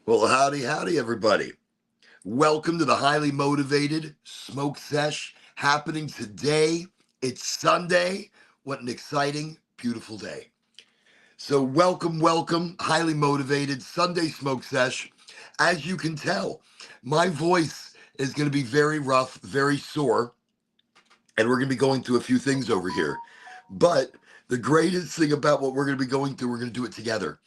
Well, howdy, howdy, everybody. Welcome to the Highly Motivated Smoke Sesh happening today. It's Sunday. What an exciting, beautiful day. So, welcome, highly motivated Sunday Smoke Sesh. As you can tell, my voice is going to be very rough, very sore, and we're going to be going through a few things over here. But the greatest thing about what we're going to be going through, we're going to do it together.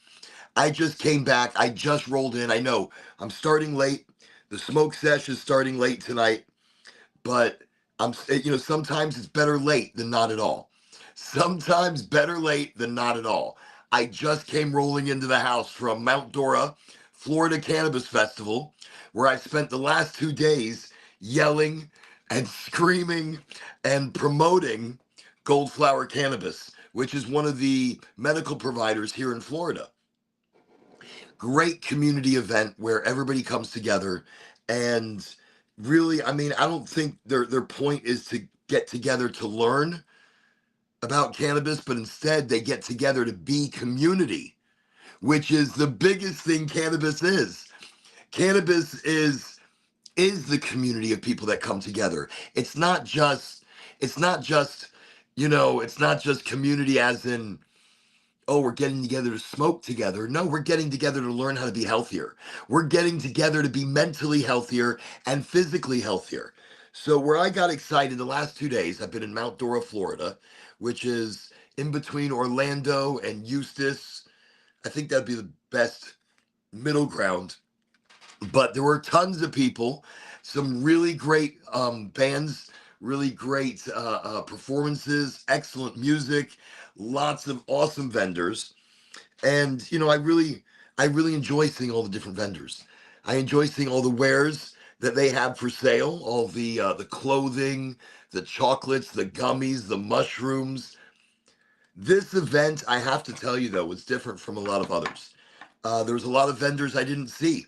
I just came back. I just rolled in. I know I'm starting late. The smoke sesh is starting late tonight, but sometimes it's better late than not at all. Sometimes better late than not at all. I just came rolling into the house from Mount Dora, Florida Cannabis Festival, where I spent the last 2 days yelling and screaming and promoting Goldflower Cannabis, which is one of the medical providers here in Florida. Great community event where everybody comes together, and really, I mean, I don't think their point is to get together to learn about cannabis, but instead they get together to be community, which is the biggest thing cannabis is. Cannabis is the community of people that come together. It's not just community as in, oh, we're getting together to smoke together. No, we're getting together to learn how to be healthier. We're getting together to be mentally healthier and physically healthier. So, where I got excited the last 2 days, I've been in Mount Dora, Florida, which is in between Orlando and Eustis. I think that'd be the best middle ground. But there were tons of people, some really great bands, really great performances, excellent music, lots of awesome vendors. And I really enjoy seeing all the different vendors. I enjoy seeing all the wares that they have for sale, all the clothing, the chocolates, the gummies, the mushrooms. This event, I have to tell you though, was different from a lot of others. There was a lot of vendors I didn't see.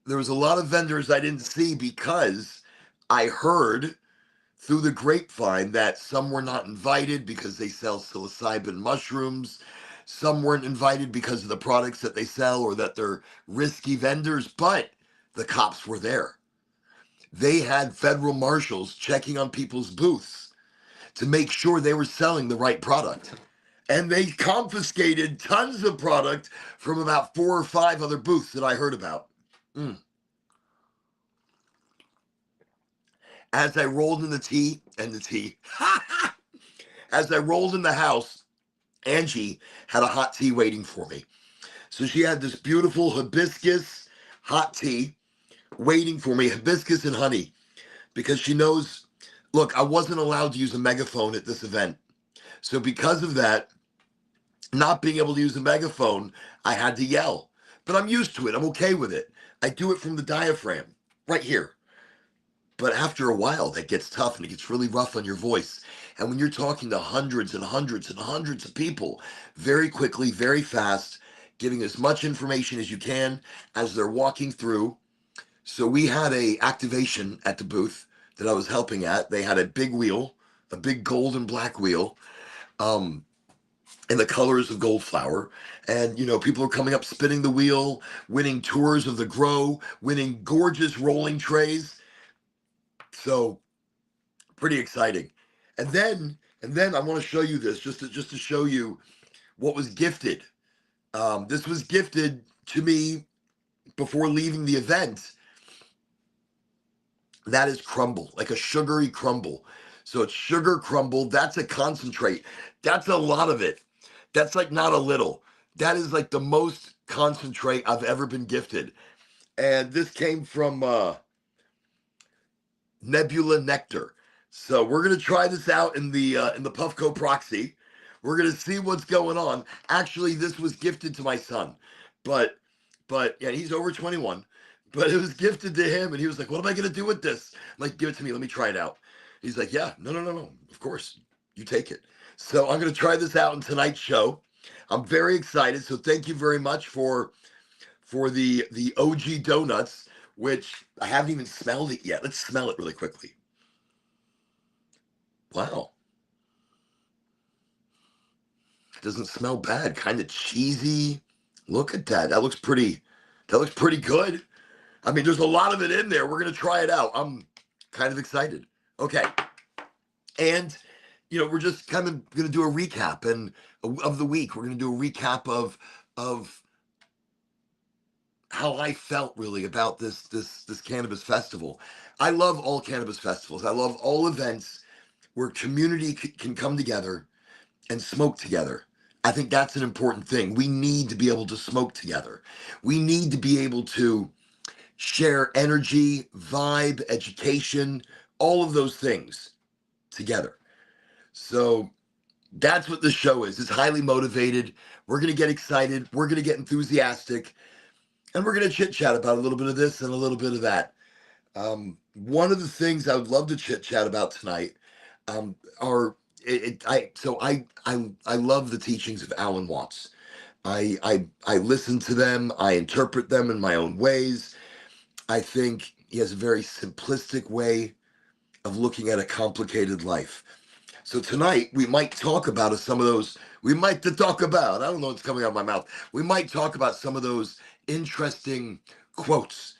There was a lot of vendors I didn't see because I heard through the grapevine that some were not invited because they sell psilocybin mushrooms. Some weren't invited because of the products that they sell or that they're risky vendors, but the cops were there. They had federal marshals checking on people's booths to make sure they were selling the right product. And they confiscated tons of product from about 4 or 5 other booths that I heard about. Mm. As I rolled in the tea, as I rolled in the house, Angie had a hot tea waiting for me. So she had this beautiful hibiscus hot tea waiting for me, hibiscus and honey, because she knows, look, I wasn't allowed to use a megaphone at this event. So because of that, not being able to use a megaphone, I had to yell. But I'm used to it. I'm okay with it. I do it from the diaphragm, right here. But after a while, that gets tough and it gets really rough on your voice. And when you're talking to hundreds and hundreds and hundreds of people, very quickly, very fast, giving as much information as you can as they're walking through. So we had a activation at the booth that I was helping at. They had a big wheel, a big gold and black wheel, um, in the colors of Goldflower. And, people are coming up, spinning the wheel, winning tours of the grow, winning gorgeous rolling trays. So pretty exciting. And then I want to show you this just to show you what was gifted. This was gifted to me before leaving the event. That is crumble, like a sugary crumble. So it's sugar crumble. That's a concentrate. That's a lot of it. That's like not a little. That is like the most concentrate I've ever been gifted. And this came from Nebula Nectar. So we're gonna try this out in the Puffco Proxy. We're gonna see what's going on. Actually, this was gifted to my son, but yeah, he's over 21. But it was gifted to him, and he was like, "What am I gonna do with this?" I'm like, "Give it to me. Let me try it out." He's like, "Yeah, no, no, no, no. Of course, you take it." So I'm gonna try this out in tonight's show. I'm very excited. So thank you very much for the OG donuts, which I haven't even smelled it yet. Let's smell it really quickly. Wow, it doesn't smell bad. Kind of cheesy. Look at that. That looks pretty. That looks pretty good. I mean, there's a lot of it in there. We're going to try it out. I'm kind of excited. Okay. And, we're just kind of going to do a recap and of the week. We're going to do a recap of how I felt really about this cannabis festival. I love all cannabis festivals. I love all events where community can come together and smoke together. I think that's an important thing. We need to be able to smoke together. We need to be able to share energy, vibe, education, all of those things together. So that's what this show is. It's highly motivated. We're going to get excited. We're going to get enthusiastic. And we're going to chit chat about a little bit of this and a little bit of that. One of the things I would love to chit chat about tonight are I love the teachings of Alan Watts. I listen to them. I interpret them in my own ways. I think he has a very simplistic way of looking at a complicated life. So tonight we might talk about some of those. We might talk about. I don't know what's coming out of my mouth. We might talk about some of those interesting quotes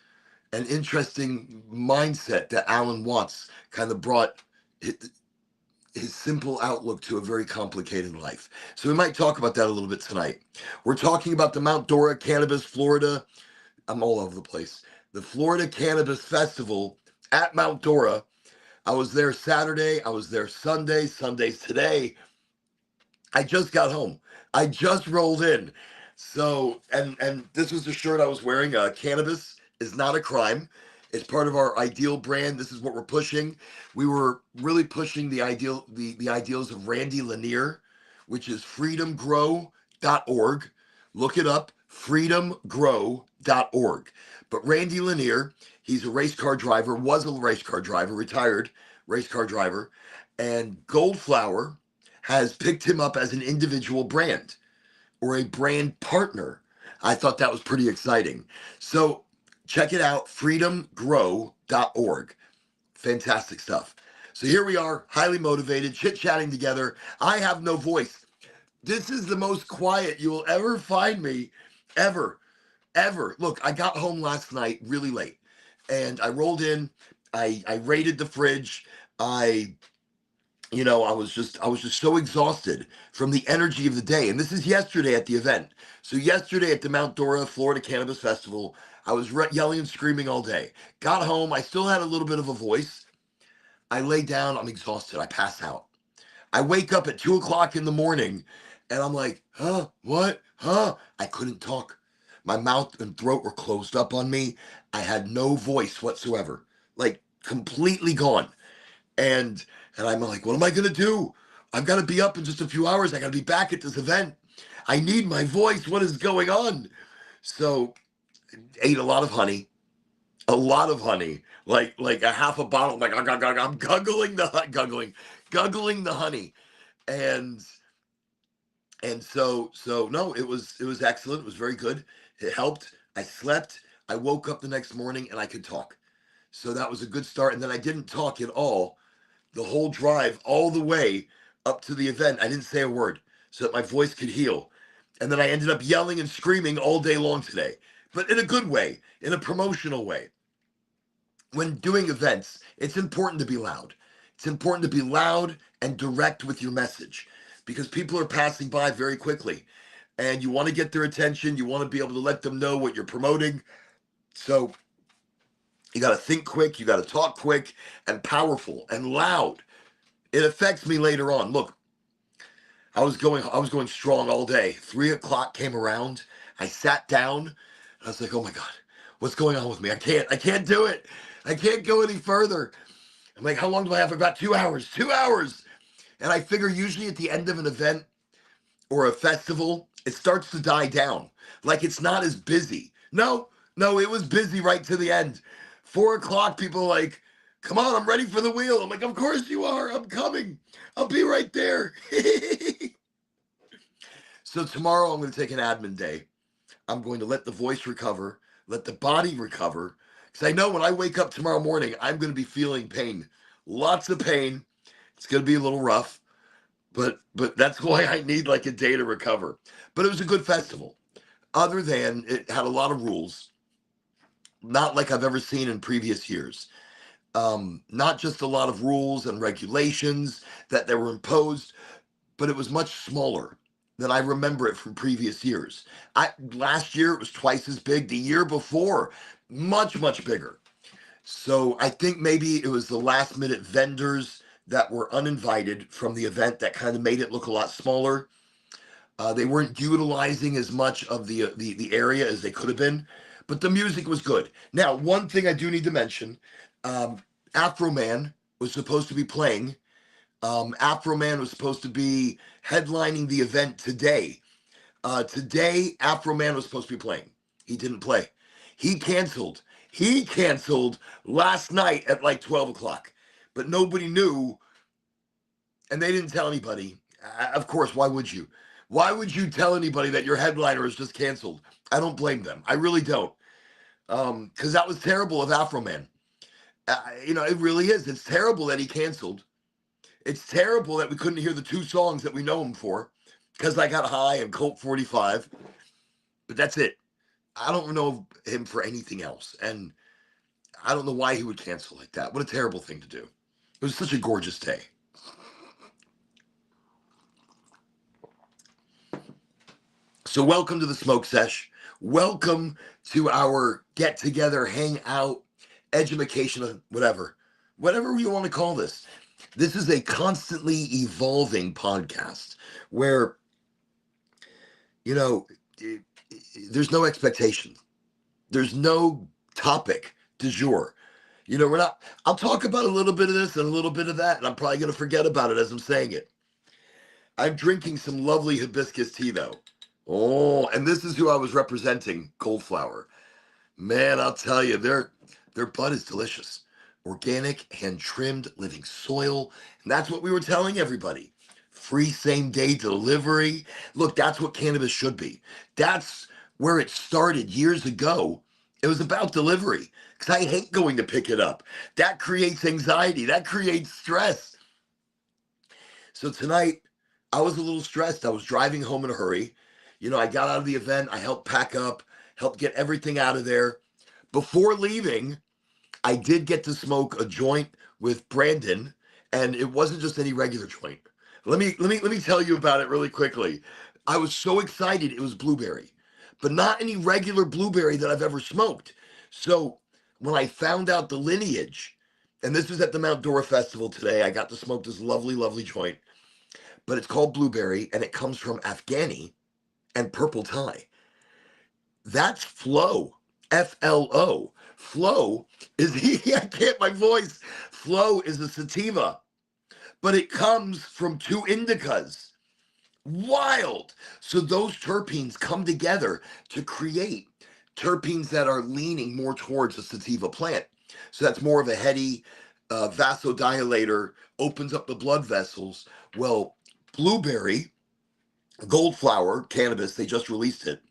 and interesting mindset that Alan Watts kind of brought his simple outlook to a very complicated life. So we might talk about that a little bit tonight. We're talking about the Mount Dora Cannabis, Florida. I'm all over the place. The Florida Cannabis Festival at Mount Dora. I was there Saturday. I was there Sunday. Sunday's today. I just got home. I just rolled in. So, and this was the shirt I was wearing. Cannabis is not a crime. It's part of our ideal brand. This is what we're pushing. We were really pushing the ideals of Randy Lanier, which is freedomgrow.org. Look it up, freedomgrow.org. But Randy Lanier, he's a race car driver, was a race car driver, retired race car driver, and Goldflower has picked him up as an individual brand or a brand partner. I thought that was pretty exciting. So check it out, freedomgrow.org. Fantastic stuff. So here we are, highly motivated, chit-chatting together. I have no voice. This is the most quiet you will ever find me, ever. Look, I got home last night really late, and I rolled in. I raided the fridge. I was just so exhausted from the energy of the day. And this is yesterday at the event. So yesterday at the Mount Dora, Florida Cannabis Festival, I was yelling and screaming all day. Got home. I still had a little bit of a voice. I lay down. I'm exhausted. I pass out. I wake up at 2:00 in the morning and I'm like, huh? What? Huh? I couldn't talk. My mouth and throat were closed up on me. I had no voice whatsoever, like completely gone. And I'm like, what am I going to do? I've got to be up in just a few hours. I got to be back at this event. I need my voice. What is going on? So ate a lot of honey, like a half a bottle. Like I'm guggling the honey. And so no, it was excellent. It was very good. It helped. I slept. I woke up the next morning and I could talk. So that was a good start. And then I didn't talk at all the whole drive, all the way up to the event. I didn't say a word so that my voice could heal. And then I ended up yelling and screaming all day long today, but in a good way, in a promotional way. When doing events, it's important to be loud. It's important to be loud and direct with your message because people are passing by very quickly and you want to get their attention. You want to be able to let them know what you're promoting. So you got to think quick, you got to talk quick and powerful and loud. It affects me later on. Look, I was going strong all day. 3:00 came around. I sat down. I was like, oh my God, what's going on with me? I can't do it. I can't go any further. I'm like, how long do I have? About 2 hours. 2 hours. And I figure usually at the end of an event or a festival, it starts to die down. Like it's not as busy. No, it was busy right to the end. 4:00, people are like, come on, I'm ready for the wheel. I'm like, of course you are. I'm coming. I'll be right there. So tomorrow I'm going to take an admin day. I'm going to let the voice recover, let the body recover. Because I know when I wake up tomorrow morning, I'm going to be feeling pain. Lots of pain. It's going to be a little rough. But that's why I need like a day to recover. But it was a good festival. Other than it had a lot of rules. not like I've ever seen in previous years. Not just a lot of rules and regulations that were imposed, but it was much smaller than I remember it from previous years. Last year it was twice as big. The year before, much bigger. So I think maybe it was the last minute vendors that were uninvited from the event that kind of made it look a lot smaller. They weren't utilizing as much of the area as they could have been, but the music was good. Now, one thing I do need to mention: um, Afro Man was supposed to be playing. Afro Man was supposed to be headlining the event today. Today, Afro Man was supposed to be playing. He didn't play. He canceled. He canceled last night at like 12 o'clock, but nobody knew, and they didn't tell anybody. Of course, why would you? Why would you tell anybody that your headliner is just canceled? I don't blame them. I really don't. Because that was terrible of Afro Man. It really is. It's terrible that he canceled. It's terrible that we couldn't hear the two songs that we know him for, Because I Got High and Colt 45. But that's it. I don't know him for anything else. And I don't know why he would cancel like that. What a terrible thing to do. It was such a gorgeous day. So welcome to the Smoke Sesh. Welcome to our get together, hang out, education, whatever you want to call this. This is a constantly evolving podcast where, there's no expectation. There's no topic du jour. I'll talk about a little bit of this and a little bit of that, and I'm probably going to forget about it as I'm saying it. I'm drinking some lovely hibiscus tea, though. Oh, and this is who I was representing, Goldflower. Man, I'll tell you, their bud is delicious. Organic, hand-trimmed, living soil. And that's what we were telling everybody. Free same-day delivery. Look, that's what cannabis should be. That's where it started years ago. It was about delivery. Because I hate going to pick it up. That creates anxiety. That creates stress. So tonight, I was a little stressed. I was driving home in a hurry. I got out of the event. I helped pack up, helped get everything out of there. Before leaving, I did get to smoke a joint with Brandon, and it wasn't just any regular joint. Let me tell you about it really quickly. I was so excited. It was blueberry, but not any regular blueberry that I've ever smoked. So when I found out the lineage, and this was at the Mount Dora Festival today, I got to smoke this lovely joint, but it's called blueberry, and it comes from Afghani and purple Thai. That's Flow. F-L-O. Flow is, I can't, my voice. Flow is a sativa, but it comes from two indicas. Wild. So those terpenes come together to create terpenes that are leaning more towards a sativa plant. So that's more of a heady vasodilator, opens up the blood vessels. Well, blueberry, Goldflower, cannabis, they just released it.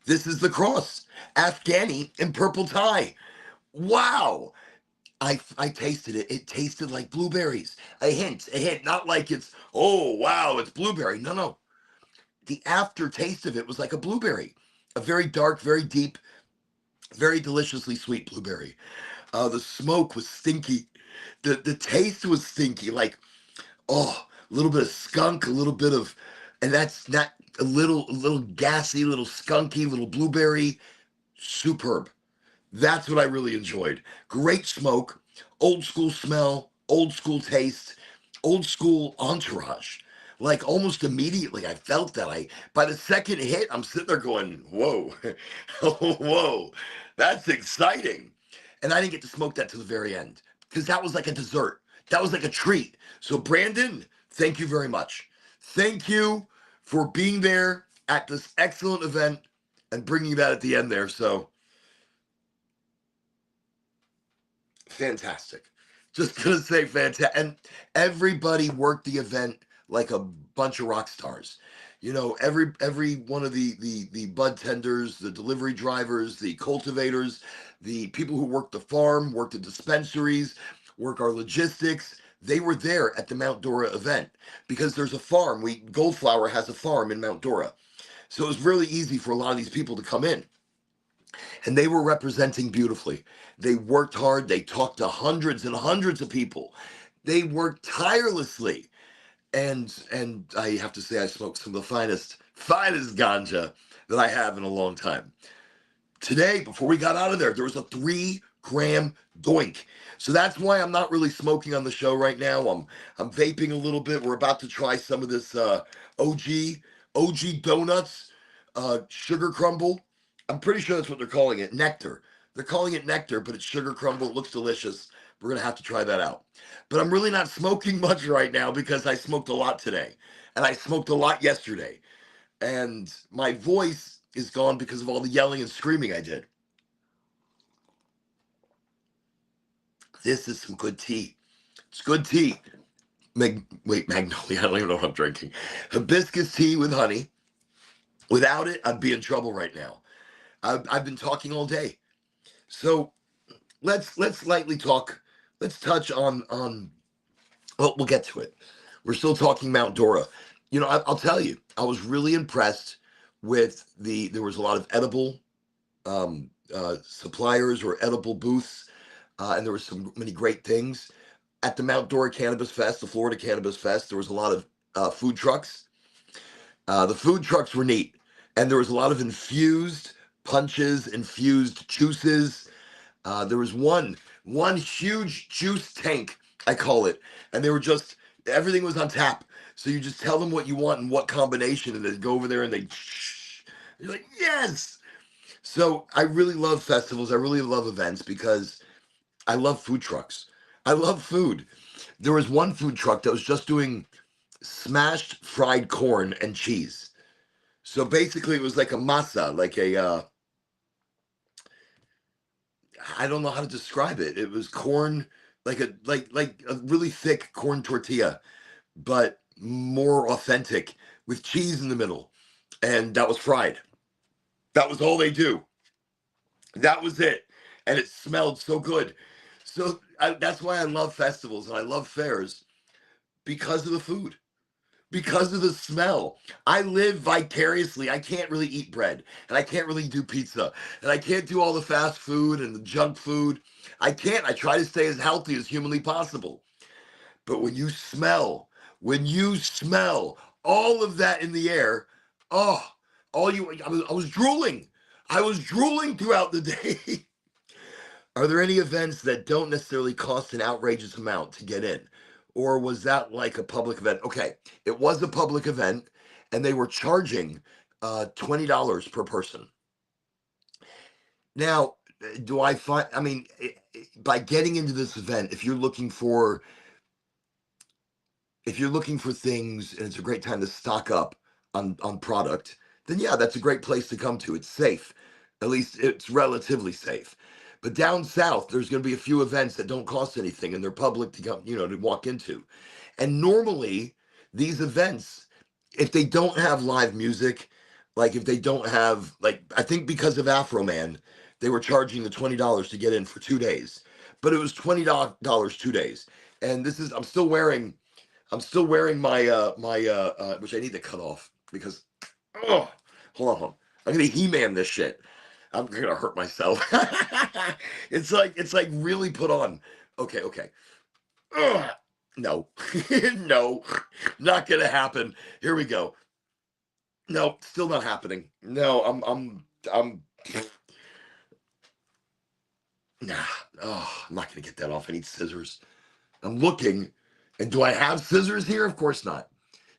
This is the cross. Afghani and purple Thai. Wow. I tasted it. It tasted like blueberries. A hint. Not like it's, oh, wow, it's blueberry. No. The aftertaste of it was like a blueberry. A very dark, very deep, very deliciously sweet blueberry. The smoke was stinky. The taste was stinky. Like, a little bit of skunk, a little bit of, and that's not a little gassy, little skunky, little blueberry. Superb. That's what I really enjoyed. Great smoke, old school smell, old school taste, old school entourage. Like almost immediately, I felt that. By the second hit, I'm sitting there going, whoa, whoa, that's exciting. And I didn't get to smoke that to the very end because that was like a dessert. That was like a treat. So Brandon, thank you very much. Thank you for being there at this excellent event and bringing that at the end there. So fantastic. Just gonna say fantastic. And everybody worked the event like a bunch of rock stars. Every one of the bud tenders, the delivery drivers, the cultivators, the people who work the farm, work the dispensaries, work our logistics. They were there at the Mount Dora event because there's a farm. Goldflower has a farm in Mount Dora. So it was really easy for a lot of these people to come in. and they were representing beautifully. They worked hard. They talked to hundreds and hundreds of people. They worked tirelessly. And I have to say, I smoked some of the finest ganja that I have in a long time. Today, before we got out of there was a 3-gram doink. So that's why I'm not really smoking on the show right now. I'm vaping a little bit. We're about to try some of this OG donuts, sugar crumble. I'm pretty sure that's what they're calling it, nectar. They're calling it nectar, but it's sugar crumble. It looks delicious. We're gonna have to try that out. But I'm really not smoking much right now because I smoked a lot today, and I smoked a lot yesterday, and my voice is gone because of all the yelling and screaming I did. This is some good tea. It's good tea. Magnolia, I don't even know what I'm drinking. Hibiscus tea with honey. Without it, I'd be in trouble right now. I've been talking all day. So let's lightly talk. Let's touch on well, we'll get to it. We're still talking Mount Dora. You know, I'll tell you, I was really impressed with there was a lot of edible suppliers or edible booths, and there were many great things. At the Mount Dora Cannabis Fest, the Florida Cannabis Fest, there was a lot of food trucks. The food trucks were neat, and there was a lot of infused punches, infused juices. There was one huge juice tank, I call it, and they were just everything was on tap. So you just tell them what you want and what combination, and they go over there and you're like, yes. So I really love festivals. I really love events because I love food trucks. I love food. There was one food truck that was just doing smashed fried corn and cheese. So basically, it was like a masa, like a I don't know how to describe it. It was corn, like a really thick corn tortilla, but more authentic with cheese in the middle, and that was fried. That was all they do. That was it, and it smelled so good. So that's why I love festivals and I love fairs because of the food, because of the smell. I live vicariously. I can't really eat bread, and I can't really do pizza, and I can't do all the fast food and the junk food. I can't. I try to stay as healthy as humanly possible. But when you smell all of that in the air, oh, I was drooling. I was drooling throughout the day. Are there any events that don't necessarily cost an outrageous amount to get in? Or was that like a public event? Okay, it was a public event, and they were charging $20 per person. Now, do I find, I mean, by getting into this event, if you're looking for things and it's a great time to stock up on product, then yeah, that's a great place to come to. It's safe. At least it's relatively safe. But down south, there's going to be a few events that don't cost anything and they're public to come, to walk into. And normally these events, if they don't have live music, like if they don't have, like, I think because of Afro Man, they were charging the $20 to get in for 2 days, but it was $20 2 days. And I'm still wearing my which I need to cut off because, oh, hold on. I'm gonna He-Man this shit. I'm gonna hurt myself. It's like really put on. Okay. Ugh. No, no, not gonna happen. Here we go. No, still not happening. No, I'm. Nah. Oh, I'm not gonna get that off. I need scissors. I'm looking, and do I have scissors here? Of course not.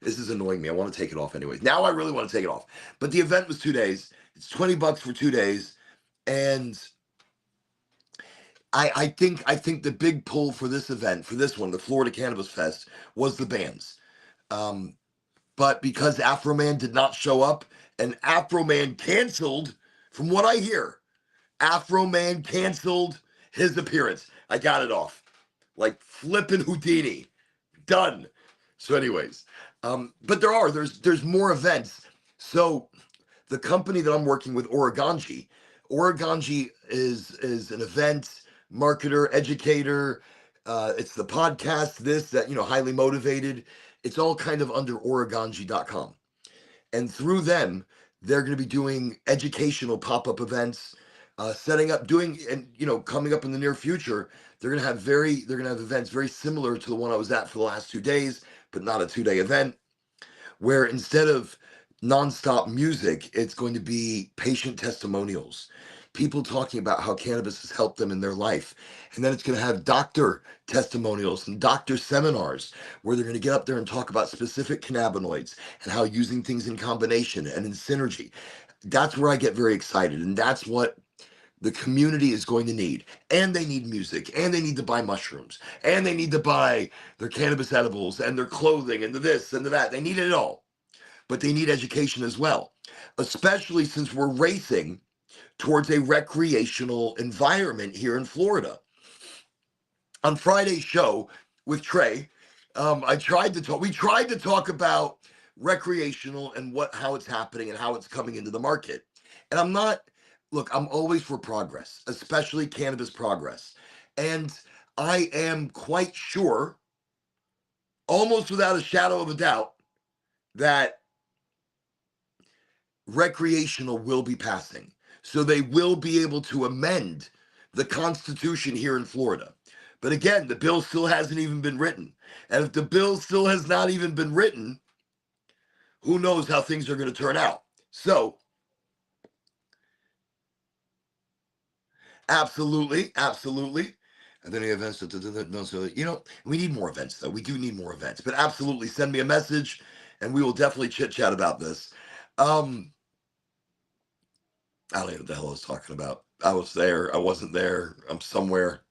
This is annoying me. I want to take it off anyways. Now I really want to take it off. But the event was 2 days. It's $20 for 2 days, and I think the big pull for this event, for this one, the Florida Cannabis Fest, was the bands. But because Afro Man did not show up, and Afro Man canceled, from what I hear, Afro Man canceled his appearance. I got it off. Like flipping Houdini. Done. So anyways, but there's more events. So the company that I'm working with, Oregonji is an event marketer, educator. It's the podcast, highly motivated. It's all kind of under Oregonji.com. And through them, they're going to be doing educational pop-up events. setting up, doing, and coming up in the near future, they're gonna have events very similar to the one I was at for the last 2 days, but not a 2 day event, where instead of nonstop music, it's going to be patient testimonials, people talking about how cannabis has helped them in their life. And then it's going to have doctor testimonials and doctor seminars where they're going to get up there and talk about specific cannabinoids and how using things in combination and in synergy. That's where I get very excited. And that's what the community is going to need. And they need music, and they need to buy mushrooms, and they need to buy their cannabis edibles and their clothing and the this and the that. They need it all, but they need education as well, especially since we're racing towards a recreational environment here in Florida. On Friday's show with Trey, we tried to talk about recreational and how it's happening and how it's coming into the market. And I'm always for progress, especially cannabis progress. And I am quite sure, almost without a shadow of a doubt, that recreational will be passing. So they will be able to amend the Constitution here in Florida. But again, the bill still hasn't even been written. And if the bill still has not even been written, who knows how things are going to turn out. So, absolutely, absolutely. And then the events, we need more events, though. We do need more events. But absolutely, send me a message, and we will definitely chit-chat about this. I don't know what the hell I was talking about. I was there. I wasn't there. I'm somewhere.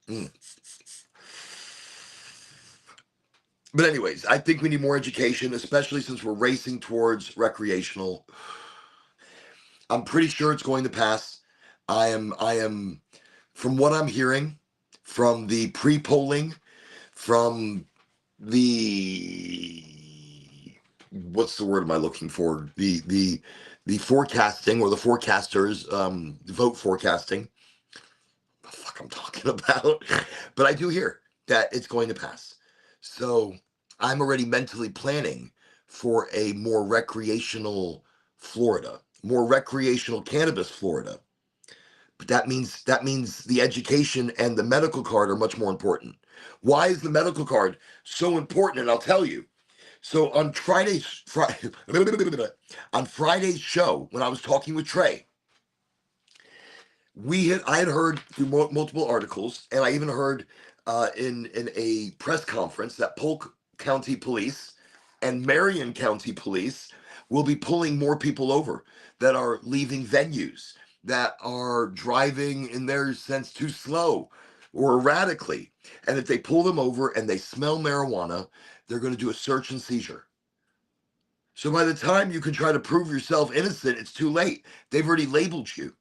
But anyways, I think we need more education, especially since we're racing towards recreational. I'm pretty sure it's going to pass. I am, from what I'm hearing, from the pre-polling, from the, what's the word am I looking for? The forecasting, or the forecasters, vote forecasting. The fuck I'm talking about. But I do hear that it's going to pass. So I'm already mentally planning for a more recreational Florida, more recreational cannabis Florida. But that means the education and the medical card are much more important. Why is the medical card so important? And I'll tell you. So on on Friday's show, when I was talking with Trey, I had heard through multiple articles, and I even heard in a press conference that Polk County Police and Marion County Police will be pulling more people over that are leaving venues, that are driving, in their sense, too slow or erratically. And if they pull them over and they smell marijuana, they're going to do a search and seizure. So by the time you can try to prove yourself innocent, it's too late. They've already labeled you.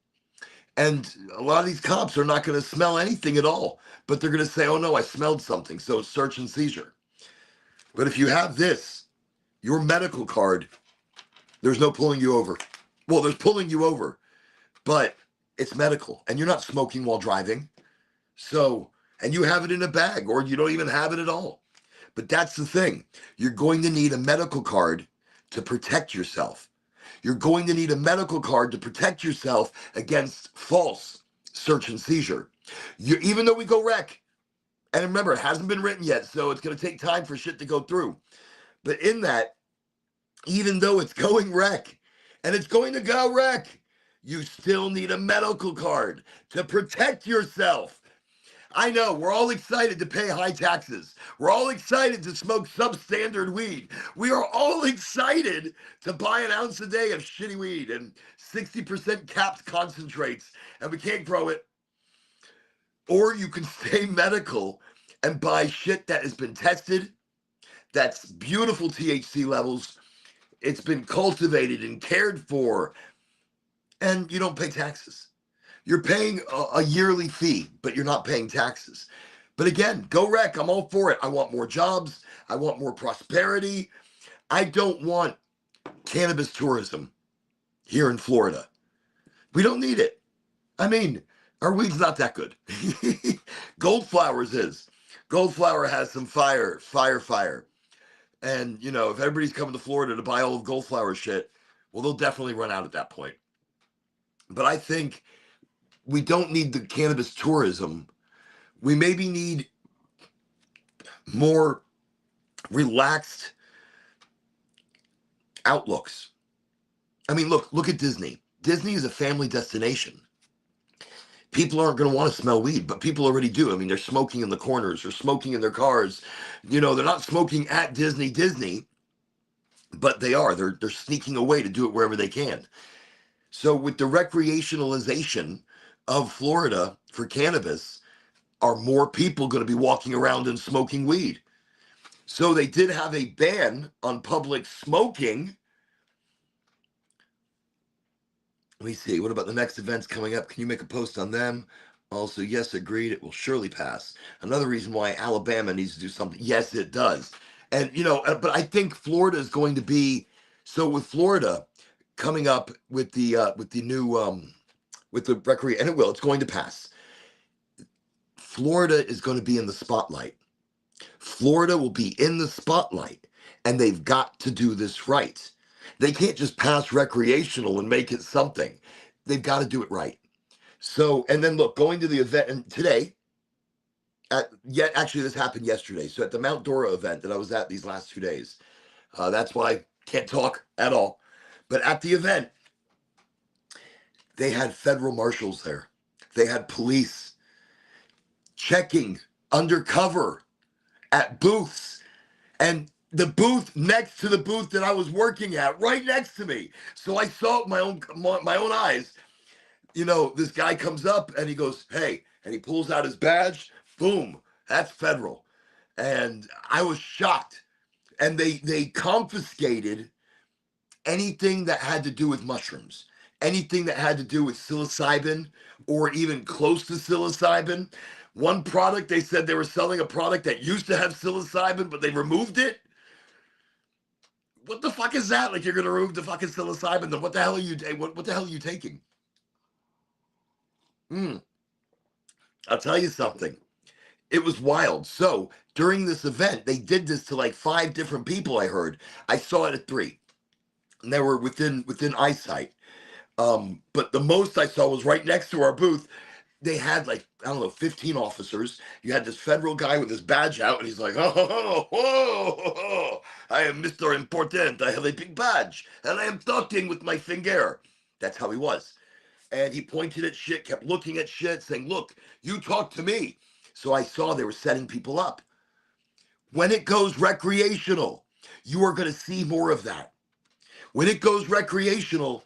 And a lot of these cops are not going to smell anything at all, but they're going to say, oh no, I smelled something. So it's search and seizure. But if you have this, your medical card, there's no pulling you over. Well, there's pulling you over, but it's medical and you're not smoking while driving. So, and you have it in a bag, or you don't even have it at all. But that's the thing. You're going to need a medical card to protect yourself. You're going to need a medical card to protect yourself against false search and seizure. Even though we go rec, and remember, it hasn't been written yet, so it's going to take time for shit to go through. But in that, even though it's going rec, and it's going to go rec, you still need a medical card to protect yourself. I know, we're all excited to pay high taxes. We're all excited to smoke substandard weed. We are all excited to buy an ounce a day of shitty weed and 60% capped concentrates, and we can't grow it. Or you can stay medical and buy shit that has been tested, that's beautiful THC levels, it's been cultivated and cared for, and you don't pay taxes. You're paying a yearly fee, but you're not paying taxes. But again, go rec. I'm all for it. I want more jobs. I want more prosperity. I don't want cannabis tourism here in Florida. We don't need it. I mean, our weed's not that good. Goldflowers is. Goldflower has some fire. And, if everybody's coming to Florida to buy all of Goldflower shit, well, they'll definitely run out at that point. But I think we don't need the cannabis tourism. We maybe need more relaxed outlooks. I mean, look at Disney. Disney is a family destination. People aren't going to want to smell weed, but people already do. I mean, they're smoking in the corners, they're smoking in their cars. They're not smoking at Disney, but they are. They're sneaking away to do it wherever they can. So with the recreationalization of Florida for cannabis, are more people going to be walking around and smoking weed? So they did have a ban on public smoking. Let me see. What about the next events coming up? Can you make a post on them? Also, yes, agreed. It will surely pass. Another reason why Alabama needs to do something. Yes, it does. And, but I think Florida is going to be, so with Florida coming up with the new, with the recreation, and it's going to pass. Florida is going to be in the spotlight. Florida will be in the spotlight, and they've got to do this right. They can't just pass recreational and make it something. They've got to do it right. So, and then look, going to the event and today, actually this happened yesterday. So at the Mount Dora event that I was at these last 2 days, that's why I can't talk at all. But at the event, they had federal marshals there. They had police checking undercover at booths, and the booth next to the booth that I was working at, right next to me. So I saw it with my own eyes. This guy comes up and he goes, "Hey," and he pulls out his badge. Boom, that's federal. And I was shocked. And they confiscated anything that had to do with mushrooms, anything that had to do with psilocybin or even close to psilocybin. One product, they said they were selling a product that used to have psilocybin, but they removed it. What the fuck is that? Like, you're gonna remove the fucking psilocybin? Then what the hell are you? What the hell are you taking? I'll tell you something. It was wild. So during this event, they did this to like 5 different people. I heard. I saw it at 3, and they were within eyesight. But the most I saw was right next to our booth. They had like, I don't know, 15 officers. You had this federal guy with his badge out, and he's like, oh, I am Mr. Important. I have a big badge, and I am talking with my finger. That's how he was. And he pointed at shit, kept looking at shit, saying, "Look, you talk to me." So I saw they were setting people up. When it goes recreational, you are going to see more of that. When it goes recreational,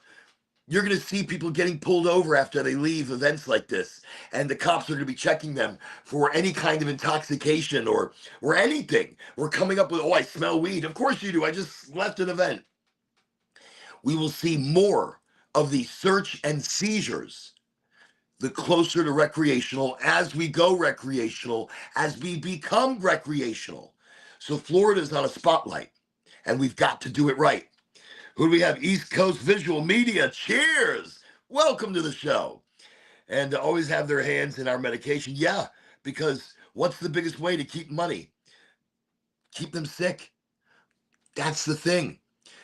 you're going to see people getting pulled over after they leave events like this. And the cops are going to be checking them for any kind of intoxication or anything. We're coming up with, "Oh, I smell weed." Of course you do. I just left an event. We will see more of these search and seizures the closer to recreational, as we go recreational, as we become recreational. So Florida's on a spotlight, and we've got to do it right. Who do we have? East Coast Visual Media. Cheers. Welcome to the show. And to always have their hands in our medication. Yeah, because what's the biggest way to keep money? Keep them sick. That's the thing.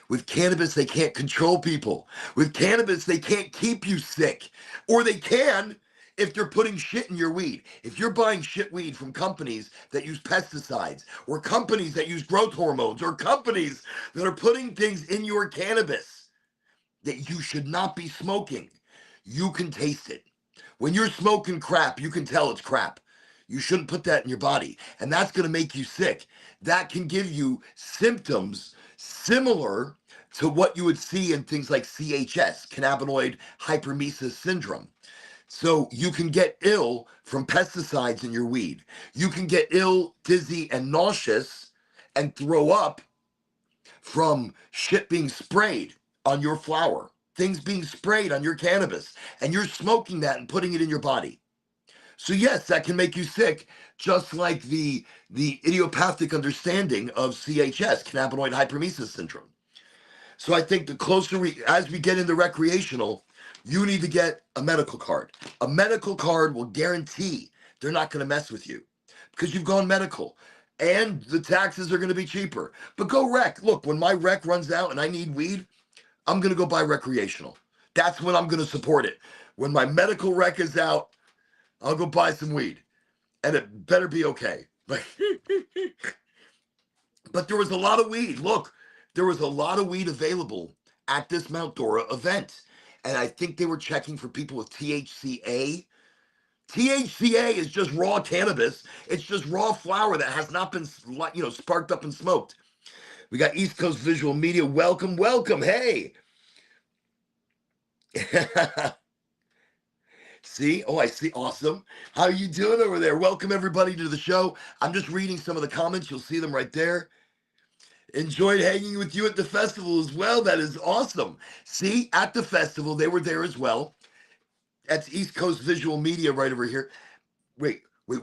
With cannabis, they can't control people. With cannabis, they can't keep you sick. Or they can if they're putting shit in your weed. If you're buying shit weed from companies that use pesticides, or companies that use growth hormones, or companies that are putting things in your cannabis that you should not be smoking, you can taste it. When you're smoking crap, you can tell it's crap. You shouldn't put that in your body. And that's going to make you sick. That can give you symptoms similar to what you would see in things like CHS, cannabinoid hyperemesis syndrome. So you can get ill from pesticides in your weed. You can get ill, dizzy, and nauseous and throw up from shit being sprayed on your flower, things being sprayed on your cannabis, and you're smoking that and putting it in your body. So yes, that can make you sick, just like the idiopathic understanding of CHS, cannabinoid hyperemesis syndrome. So I think the closer as we get into recreational, you need to get a medical card. A medical card will guarantee they're not going to mess with you because you've gone medical, and the taxes are going to be cheaper. But go rec. Look, when my rec runs out and I need weed, I'm going to go buy recreational That's when I'm going to support it. When my medical rec is out, I'll go buy some weed. And it better be okay. But, but there was a lot of weed. Look, there was a lot of weed available at this Mount Dora event. And I think they were checking for people with THCA. THCA is just raw cannabis. It's just raw flower that has not been, sparked up and smoked. We got East Coast Visual Media. Welcome, welcome. Hey. See? Oh, I see. Awesome. How are you doing over there? Welcome, everybody, to the show. I'm just reading some of the comments. You'll see them right there. Enjoyed hanging with you at the festival as well. That is awesome. See, at the festival, they were there as well. That's East Coast Visual Media right over here. Wait, were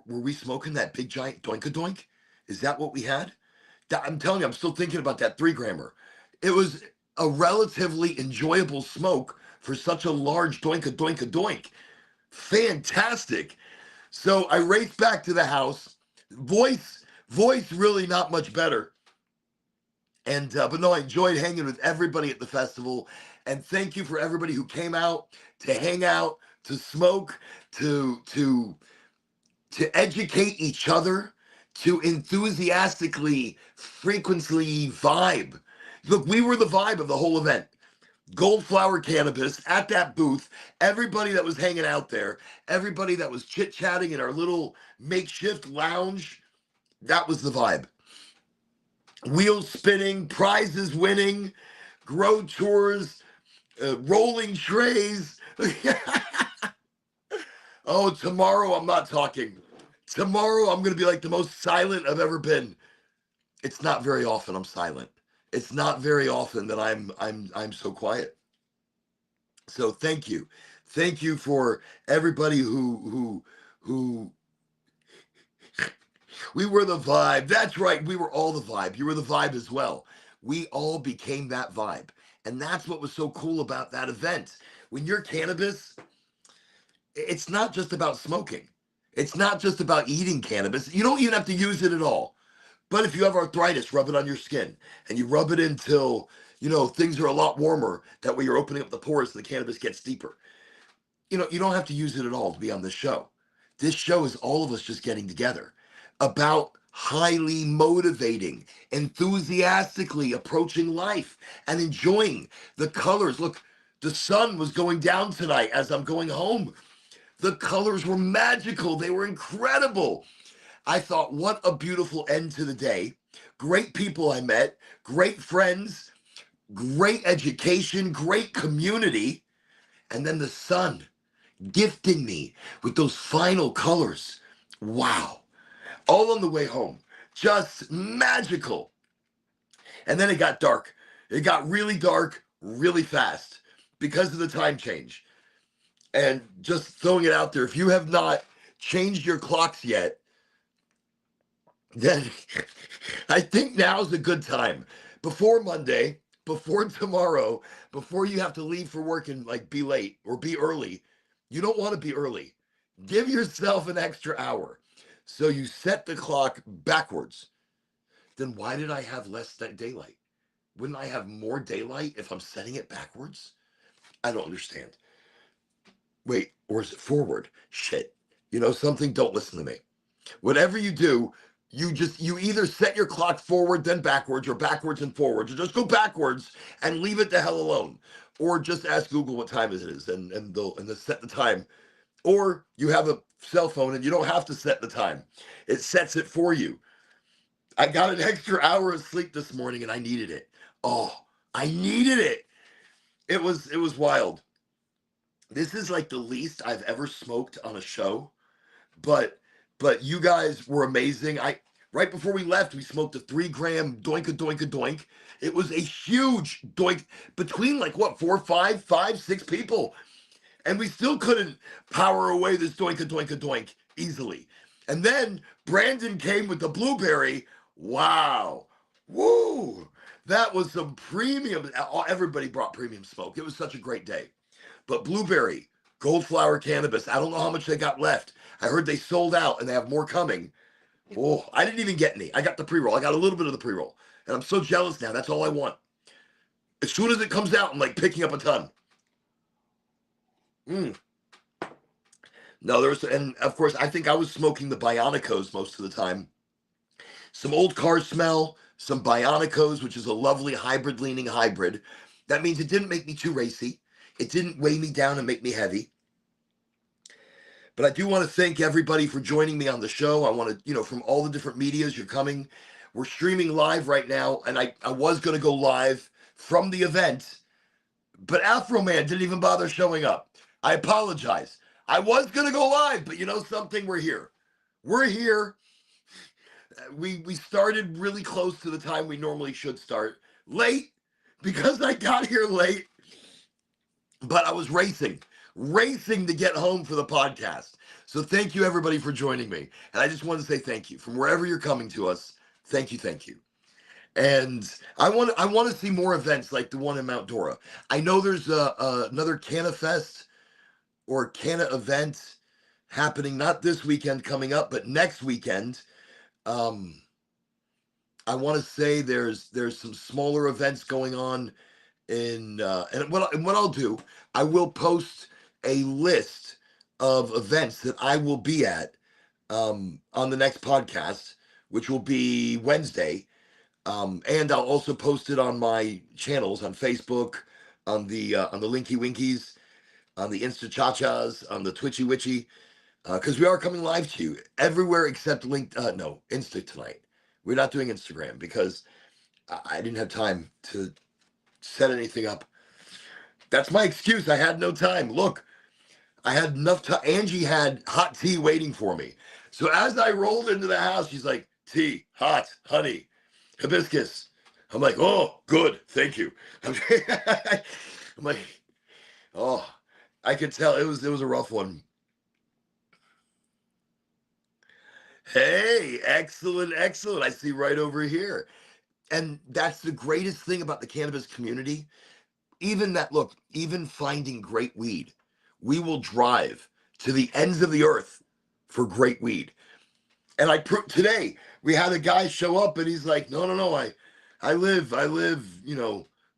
we smoking that big giant doink-a-doink? Is that what we had? I'm telling you, I'm still thinking about that 3-grammer. It was a relatively enjoyable smoke for such a large doink-a-doink-a-doink. Fantastic. So I raced back to the house. Voice really not much better. And but no, I enjoyed hanging with everybody at the festival. And thank you for everybody who came out to hang out, to smoke, to educate each other, to enthusiastically, frequently vibe. Look, we were the vibe of the whole event. Goldflower Cannabis at that booth, everybody that was hanging out there, everybody that was chit-chatting in our little makeshift lounge, that was the vibe. Wheels spinning, prizes winning, grow tours, rolling trays. Oh, tomorrow I'm not talking. Tomorrow I'm going to be like the most silent I've ever been. It's not very often I'm silent. It's not very often that I'm so quiet. So thank you for everybody who we were the vibe. That's right, we were all the vibe. You were the vibe as well. We all became that vibe, and that's what was so cool about that event. When you're cannabis, it's not just about smoking. It's not just about eating cannabis. You don't even have to use it at all. But if you have arthritis, rub it on your skin, and you rub it until, things are a lot warmer. That way you're opening up the pores and the cannabis gets deeper. You don't have to use it at all to be on this show. This show is all of us just getting together about highly motivating, enthusiastically approaching life and enjoying the colors. Look, the sun was going down tonight as I'm going home. The colors were magical. They were incredible. I thought, what a beautiful end to the day. Great people I met, great friends, great education, great community. And then the sun gifting me with those final colors. Wow. All on the way home. Just magical. And then it got dark. It got really dark really fast because of the time change. And just throwing it out there, if you have not changed your clocks yet, then I think now's a good time. Before Monday, before tomorrow, before you have to leave for work and be late or be early. You don't want to be early. Give yourself an extra hour. So you set the clock backwards. Then why did I have less daylight? Wouldn't I have more daylight if I'm setting it backwards? I don't understand. Wait, or is it forward? Shit. Something? Don't listen to me. Whatever you do, you either set your clock forward then backwards, or backwards and forwards, or just go backwards and leave it the hell alone. Or just ask Google what time it is and they'll set the time. Or you have a cell phone and you don't have to set the time. It sets it for you. I got an extra hour of sleep this morning and I needed it. Oh, I needed it. It was wild. This is like the least I've ever smoked on a show, but you guys were amazing. Right before we left, we smoked a 3-gram doink-a-doink-a-doink. It was a huge doink between 4, 5, 6 people. And we still couldn't power away this doink-a-doink-a-doink easily. And then Brandon came with the blueberry. Wow. Woo. That was some premium. Everybody brought premium smoke. It was such a great day. But blueberry, Goldflower Cannabis, I don't know how much they got left. I heard they sold out and they have more coming. Oh, I didn't even get any. I got the pre-roll. I got a little bit of the pre-roll. And I'm so jealous now. That's all I want. As soon as it comes out, I'm picking up a ton. Mm. No, there's, and of course, I think I was smoking the Bionicos most of the time. Some old car smell, some Bionicos, which is a lovely hybrid leaning hybrid. That means it didn't make me too racy. It didn't weigh me down and make me heavy. But I do want to thank everybody for joining me on the show. I want to, from all the different medias you're coming. We're streaming live right now, and I was going to go live from the event, but Afro Man didn't even bother showing up. I apologize. I was going to go live, but you know something? We're here. We're here. We started really close to the time we normally should start. Late, because I got here late, but I was racing to get home for the podcast. So thank you everybody for joining me. And I just want to say thank you from wherever you're coming to us. Thank you, thank you. And I want to see more events like the one in Mount Dora. I know there's another Canna Fest or Canna event happening not this weekend coming up, but next weekend. I want to say there's some smaller events going on and what I'll do, I will post a list of events that I will be at on the next podcast, which will be Wednesday. And I'll also post it on my channels on Facebook, on the Linky Winkies, on the Insta Cha-Chas, on the Twitchy Witchy, because we are coming live to you everywhere except Insta tonight. We're not doing Instagram because I didn't have time to set anything up. That's my excuse. I had no time. Look, I had enough time. Angie had hot tea waiting for me. So as I rolled into the house, she's like, tea, hot, honey, hibiscus. I'm like, oh, good, thank you. I'm like, oh, I could tell it was a rough one. Hey, excellent, excellent. I see right over here. And that's the greatest thing about the cannabis community. Even finding great weed, we will drive to the ends of the earth for great weed. And today we had a guy show up and he's like, no, I live,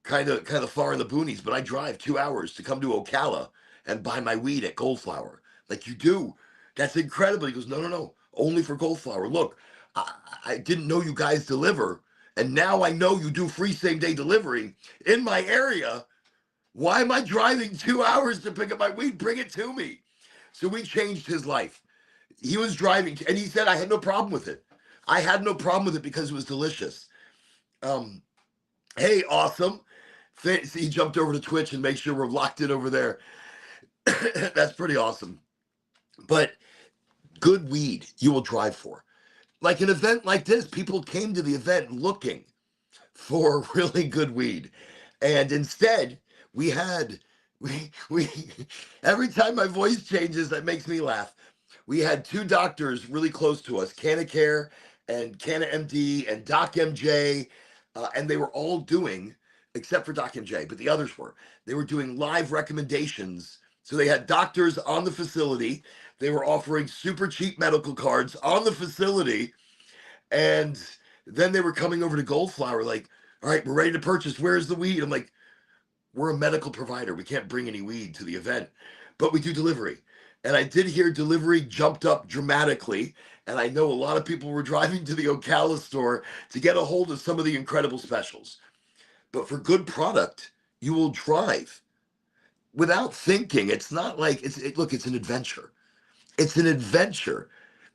kind of far in the boonies, but I drive 2 hours to come to Ocala and buy my weed at Goldflower. Like, you do. That's incredible. He goes, no, only for Goldflower. Look, I didn't know you guys deliver, and now I know you do free same-day delivery in my area. Why am I driving 2 hours to pick up my weed? Bring it to me. So we changed his life. He was driving, and he said I had no problem with it. I had no problem with it because it was delicious. Hey, awesome. He jumped over to Twitch and make sure we're locked in over there. That's pretty awesome. But good weed you will drive for. Like an event like this, people came to the event looking for really good weed. And instead, we every time my voice changes, that makes me laugh. We had two doctors really close to us, Canna Care and Canna MD and Doc MJ, and they were all doing, except for Doc MJ, but the others they were doing live recommendations. So they had doctors on the facility. They were offering super cheap medical cards on the facility. And then they were coming over to Goldflower like, all right, we're ready to purchase. Where's the weed? I'm like, we're a medical provider. We can't bring any weed to the event, but we do delivery. And I did hear delivery jumped up dramatically. And I know a lot of people were driving to the Ocala store to get a hold of some of the incredible specials. But for good product, you will drive without thinking. It's not like look, it's an adventure. It's an adventure.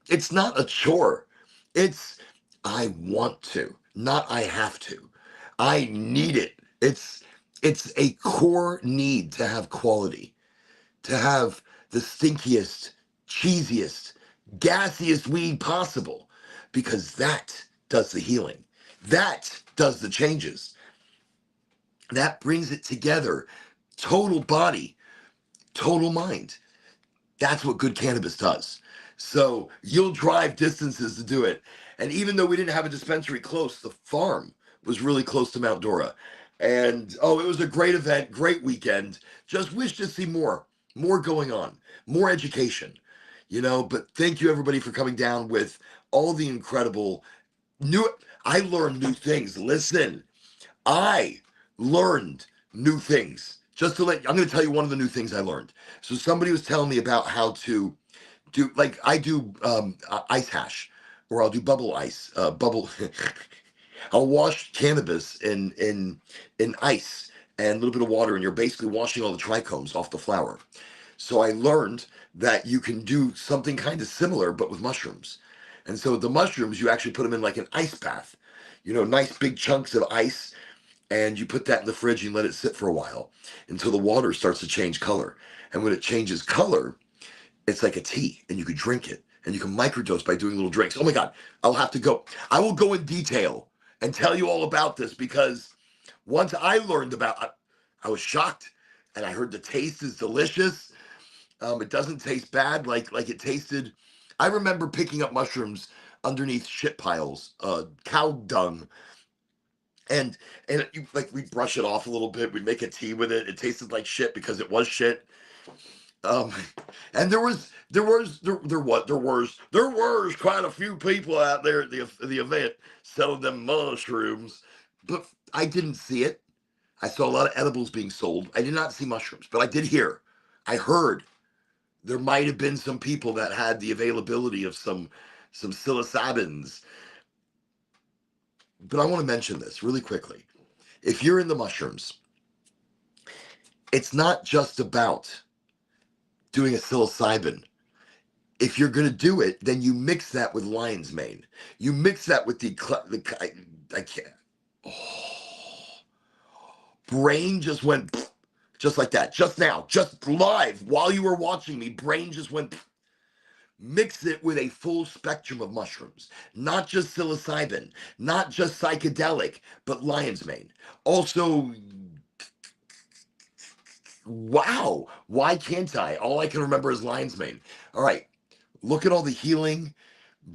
It's not a chore. It's I want to, not I have to. I need it. It's a core need to have quality, to have the stinkiest, cheesiest, gassiest weed possible, because that does the healing. That does the changes. That brings it together. Total body, total mind. That's what good cannabis does. So you'll drive distances to do it. And even though we didn't have a dispensary close, the farm was really close to Mount Dora. And it was a great event, great weekend. Just wish to see more going on, more education, but thank you everybody for coming down with all the incredible I learned new things. Listen, I learned new things just to I'm going to tell you one of the new things I learned. So somebody was telling me about how to do, like I do ice hash, or I'll do bubble ice, bubble. I'll wash cannabis in ice and a little bit of water, and you're basically washing all the trichomes off the flower. So I learned that you can do something kind of similar, but with mushrooms. And so the mushrooms, you actually put them in like an ice bath, nice big chunks of ice, and you put that in the fridge and let it sit for a while until the water starts to change color. And when it changes color, it's like a tea, and you could drink it, and you can microdose by doing little drinks. Oh my God, I'll have to go. I will go in detail and tell you all about this, because once I learned about, I was shocked, and I heard the taste is delicious. It doesn't taste bad like it tasted. I remember picking up mushrooms underneath shit piles, cow dung, and like we'd brush it off a little bit. We'd make a tea with it. It tasted like shit because it was shit. Um, and there was quite a few people out there at the event selling them mushrooms, but I didn't see it. I saw a lot of edibles being sold. I did not see mushrooms, but I did hear. I heard there might have been some people that had the availability of some psilocybins. But I want to mention this really quickly. If you're in the mushrooms, it's not just about doing a psilocybin. If you're going to do it, then you mix that with lion's mane. You mix that with I can't. Oh, brain just went just like that. Just now, just live while you were watching me, brain just went. Mix it with a full spectrum of mushrooms, not just psilocybin, not just psychedelic, but lion's mane. Also, wow, why can't I? All I can remember is lion's mane. All right, look at all the healing,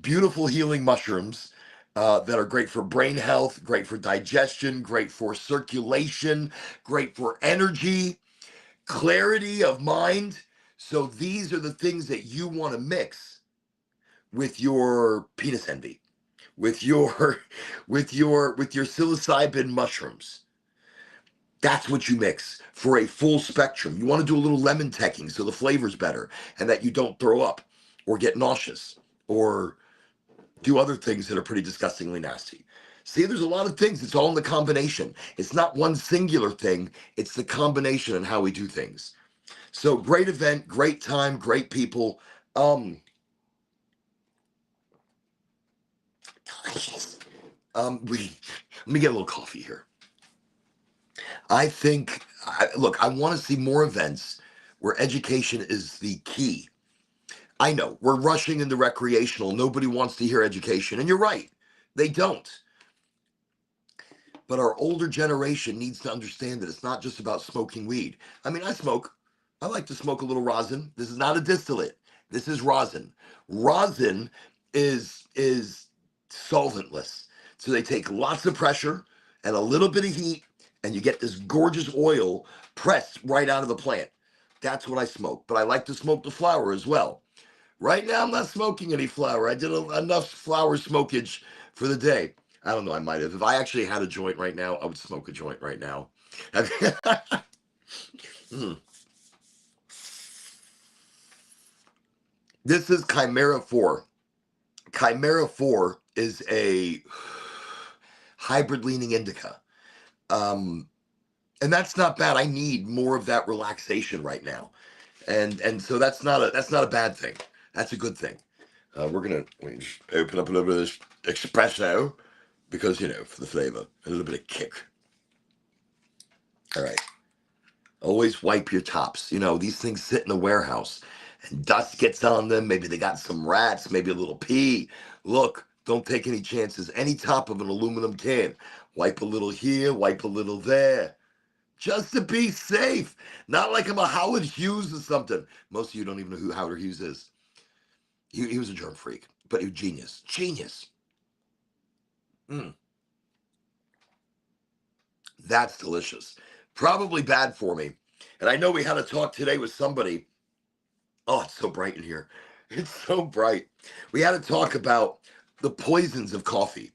beautiful healing mushrooms that are great for brain health, great for digestion, great for circulation, great for energy, clarity of mind. So these are the things that you want to mix with your penis envy, with your with your psilocybin mushrooms. That's what you mix for a full spectrum. You want to do a little lemon teching so the flavor's better and that you don't throw up or get nauseous or do other things that are pretty disgustingly nasty. See, there's a lot of things. It's all in the combination. It's not one singular thing. It's the combination and how we do things. So great event, great time, great people. Delicious. Let me get a little coffee here. I think, look, I want to see more events where education is the key. I know we're rushing into recreational. Nobody wants to hear education. And you're right, they don't. But our older generation needs to understand that it's not just about smoking weed. I mean, I smoke. I like to smoke a little rosin. This is not a distillate. This is rosin. Rosin is solventless. So they take lots of pressure and a little bit of heat, and you get this gorgeous oil pressed right out of the plant. That's what I smoke. But I like to smoke the flower as well. Right now, I'm not smoking any flower. I did enough flower smokage for the day. I don't know. I might have. If I actually had a joint right now, I would smoke a joint right now. Mm. This is Chimera 4. Chimera 4 is a hybrid leaning indica. And that's not bad. I need more of that relaxation right now. And so that's not a bad thing. That's a good thing. We're gonna open up a little bit of this espresso because, for the flavor, a little bit of kick. All right. Always wipe your tops. These things sit in a warehouse and dust gets on them. Maybe they got some rats, maybe a little pee. Look, don't take any chances. Any top of an aluminum can. Wipe a little here, wipe a little there. Just to be safe. Not like I'm a Howard Hughes or something. Most of you don't even know who Howard Hughes is. He was a germ freak, but he was genius. Genius. That's delicious. Probably bad for me. And I know we had a talk today with somebody. Oh, it's so bright in here. It's so bright. We had a talk about the poisons of coffee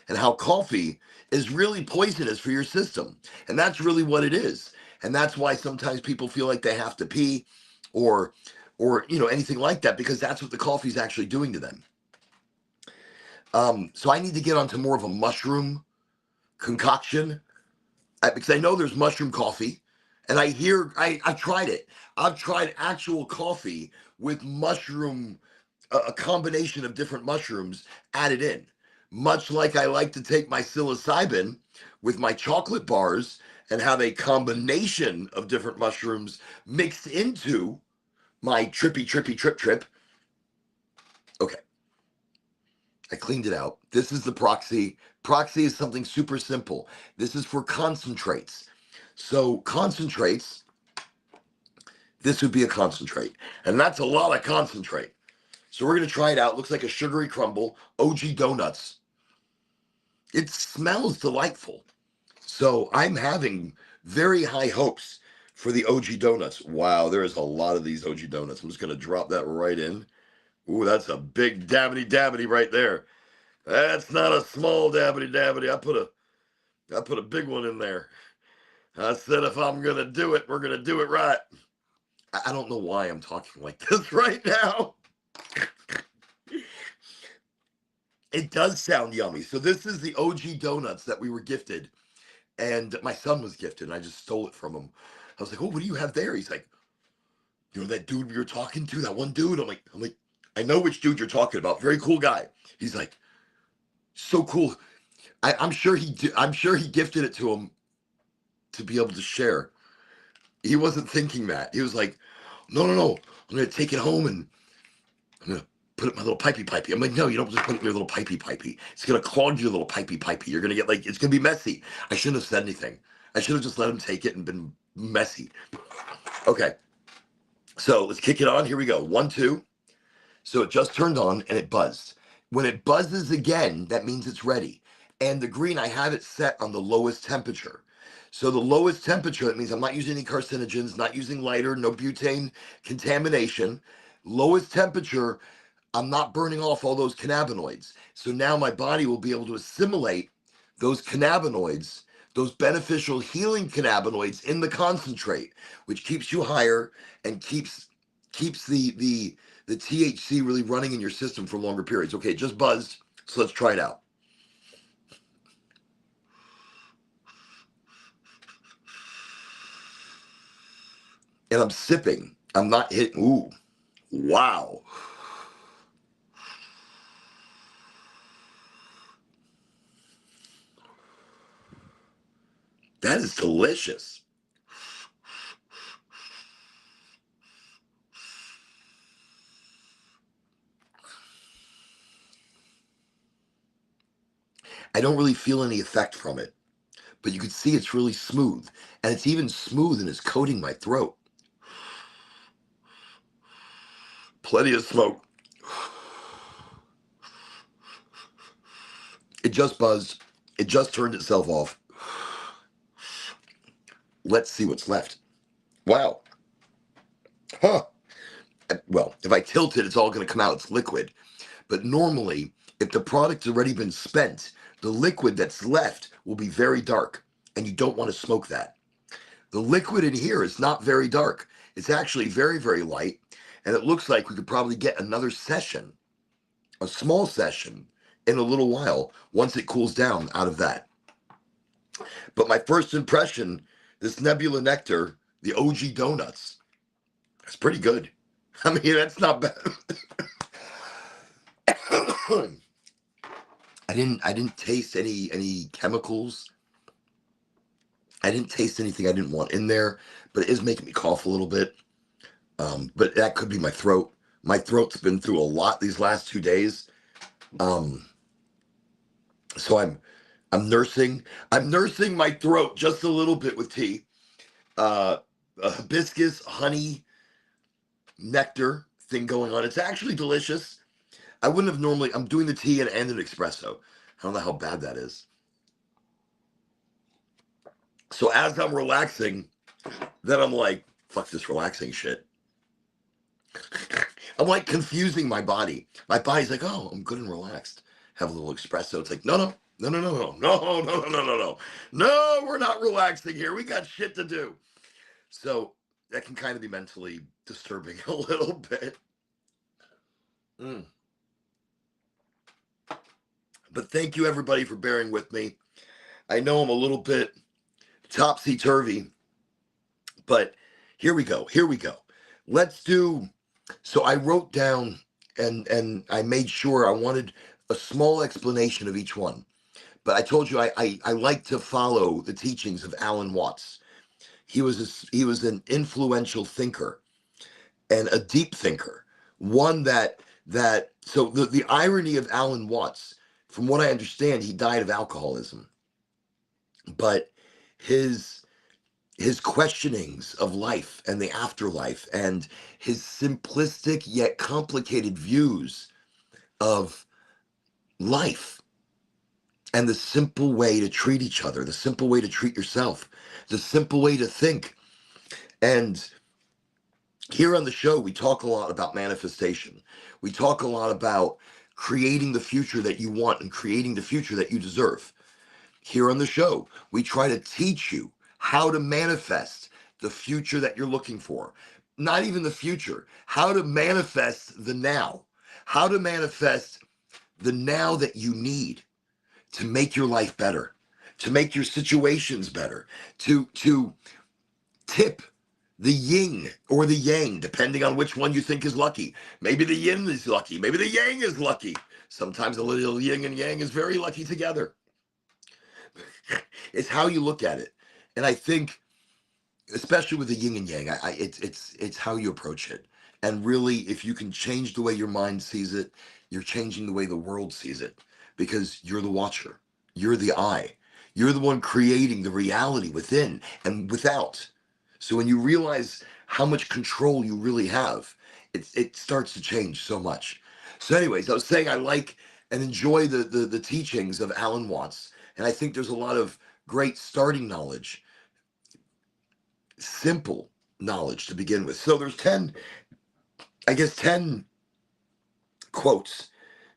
and how coffee is really poisonous for your system. And that's really what it is. And that's why sometimes people feel like they have to pee or anything like that, because that's what the coffee is actually doing to them. So I need to get onto more of a mushroom concoction, because I know there's mushroom coffee, and I've tried it. I've tried actual coffee with mushroom, a combination of different mushrooms added in. Much like I like to take my psilocybin with my chocolate bars and have a combination of different mushrooms mixed into my trippy trip. Okay, I cleaned it out. This is the proxy. Proxy is something super simple. This is for concentrates. So concentrates, this would be a concentrate. And that's a lot of concentrate. So we're going to try it out. It looks like a sugary crumble, OG donuts. It smells delightful. So I'm having very high hopes for the OG donuts. Wow, there is a lot of these OG donuts. I'm just going to drop that right in. Ooh, that's a big dabbity right there. That's not a small dabbity. I put a big one in there. I said if I'm going to do it, we're going to do it right. I don't know why I'm talking like this right now. It does sound yummy. So this is the OG donuts that we were gifted. And my son was gifted, and I just stole it from him. I was like, oh, what do you have there? He's like, you know that dude we were talking to, that one dude? I'm like, I know which dude you're talking about. Very cool guy. He's like, so cool. I'm sure he gifted it to him to be able to share. He wasn't thinking that. He was like, no. I'm gonna take it home and I'm gonna put it in my little pipey. I'm like, no, you don't just put it in your little pipey. It's gonna clog your little pipey. You're gonna get it's gonna be messy. I shouldn't have said anything. I should have just let him take it and been messy. Okay. So let's kick it on. Here we go. 1, 2. So it just turned on and it buzzed. When it buzzes again, that means it's ready. And the green, I have it set on the lowest temperature. So the lowest temperature, that means I'm not using any carcinogens, not using lighter, no butane contamination. Lowest temperature, I'm not burning off all those cannabinoids. So now my body will be able to assimilate those cannabinoids, those beneficial healing cannabinoids in the concentrate, which keeps you higher and keeps the THC really running in your system for longer periods. Okay, it just buzzed, so let's try it out. And I'm sipping. I'm not hitting. Ooh, wow. That is delicious. I don't really feel any effect from it, but you can see it's really smooth. And it's even smooth and it's coating my throat. Plenty of smoke. It just buzzed. It just turned itself off. Let's see what's left. Wow. Huh. Well, if I tilt it, it's all going to come out. It's liquid. But normally, if the product's already been spent, the liquid that's left will be very dark, and you don't want to smoke that. The liquid in here is not very dark. It's actually very, very light, and it looks like we could probably get another session, a small session, in a little while once it cools down out of that. But my first impression, this Nebula Nectar, the OG donuts, it's pretty good. I mean, that's not bad. I didn't taste any chemicals. I didn't taste anything I didn't want in there, but it is making me cough a little bit. But that could be my throat. My throat's been through a lot these last 2 days. So I'm nursing my throat just a little bit with tea. A hibiscus honey nectar thing going on. It's actually delicious. I wouldn't have normally. I'm doing the tea and an espresso. I don't know how bad that is. So as I'm relaxing, then I'm like, fuck this relaxing shit. I'm like confusing my body. My body's like, oh, I'm good and relaxed. Have a little espresso. It's like, no, we're not relaxing here. We got shit to do. So that can kind of be mentally disturbing a little bit. Mm. But thank you everybody for bearing with me. I know I'm a little bit topsy turvy, but here we go. Here we go. Let's do. So I wrote down and I made sure I wanted a small explanation of each one. But I told you I like to follow the teachings of Alan Watts. He was an influential thinker and a deep thinker, one that so the irony of Alan Watts, from what I understand, he died of alcoholism, but his his questionings of life and the afterlife and his simplistic yet complicated views of life and the simple way to treat each other, the simple way to treat yourself, the simple way to think. And here on the show, we talk a lot about manifestation. We talk a lot about creating the future that you want and creating the future that you deserve. Here on the show, we try to teach you how to manifest the future that you're looking for. Not even the future, how to manifest the now, how to manifest the now that you need to make your life better, to make your situations better, to tip the yin or the yang, depending on which one you think is lucky. Maybe the yin is lucky, maybe the yang is lucky. Sometimes a little yin and yang is very lucky together. It's how you look at it. And I think, especially with the yin and yang, it's how you approach it. And really, if you can change the way your mind sees it, you're changing the way the world sees it, because you're the watcher, you're the eye, you're the one creating the reality within and without. So when you realize how much control you really have, it starts to change so much. So, anyways, I was saying I like and enjoy the teachings of Alan Watts, and I think there's a lot of great starting knowledge, simple knowledge to begin with. So there's 10, I guess 10 quotes,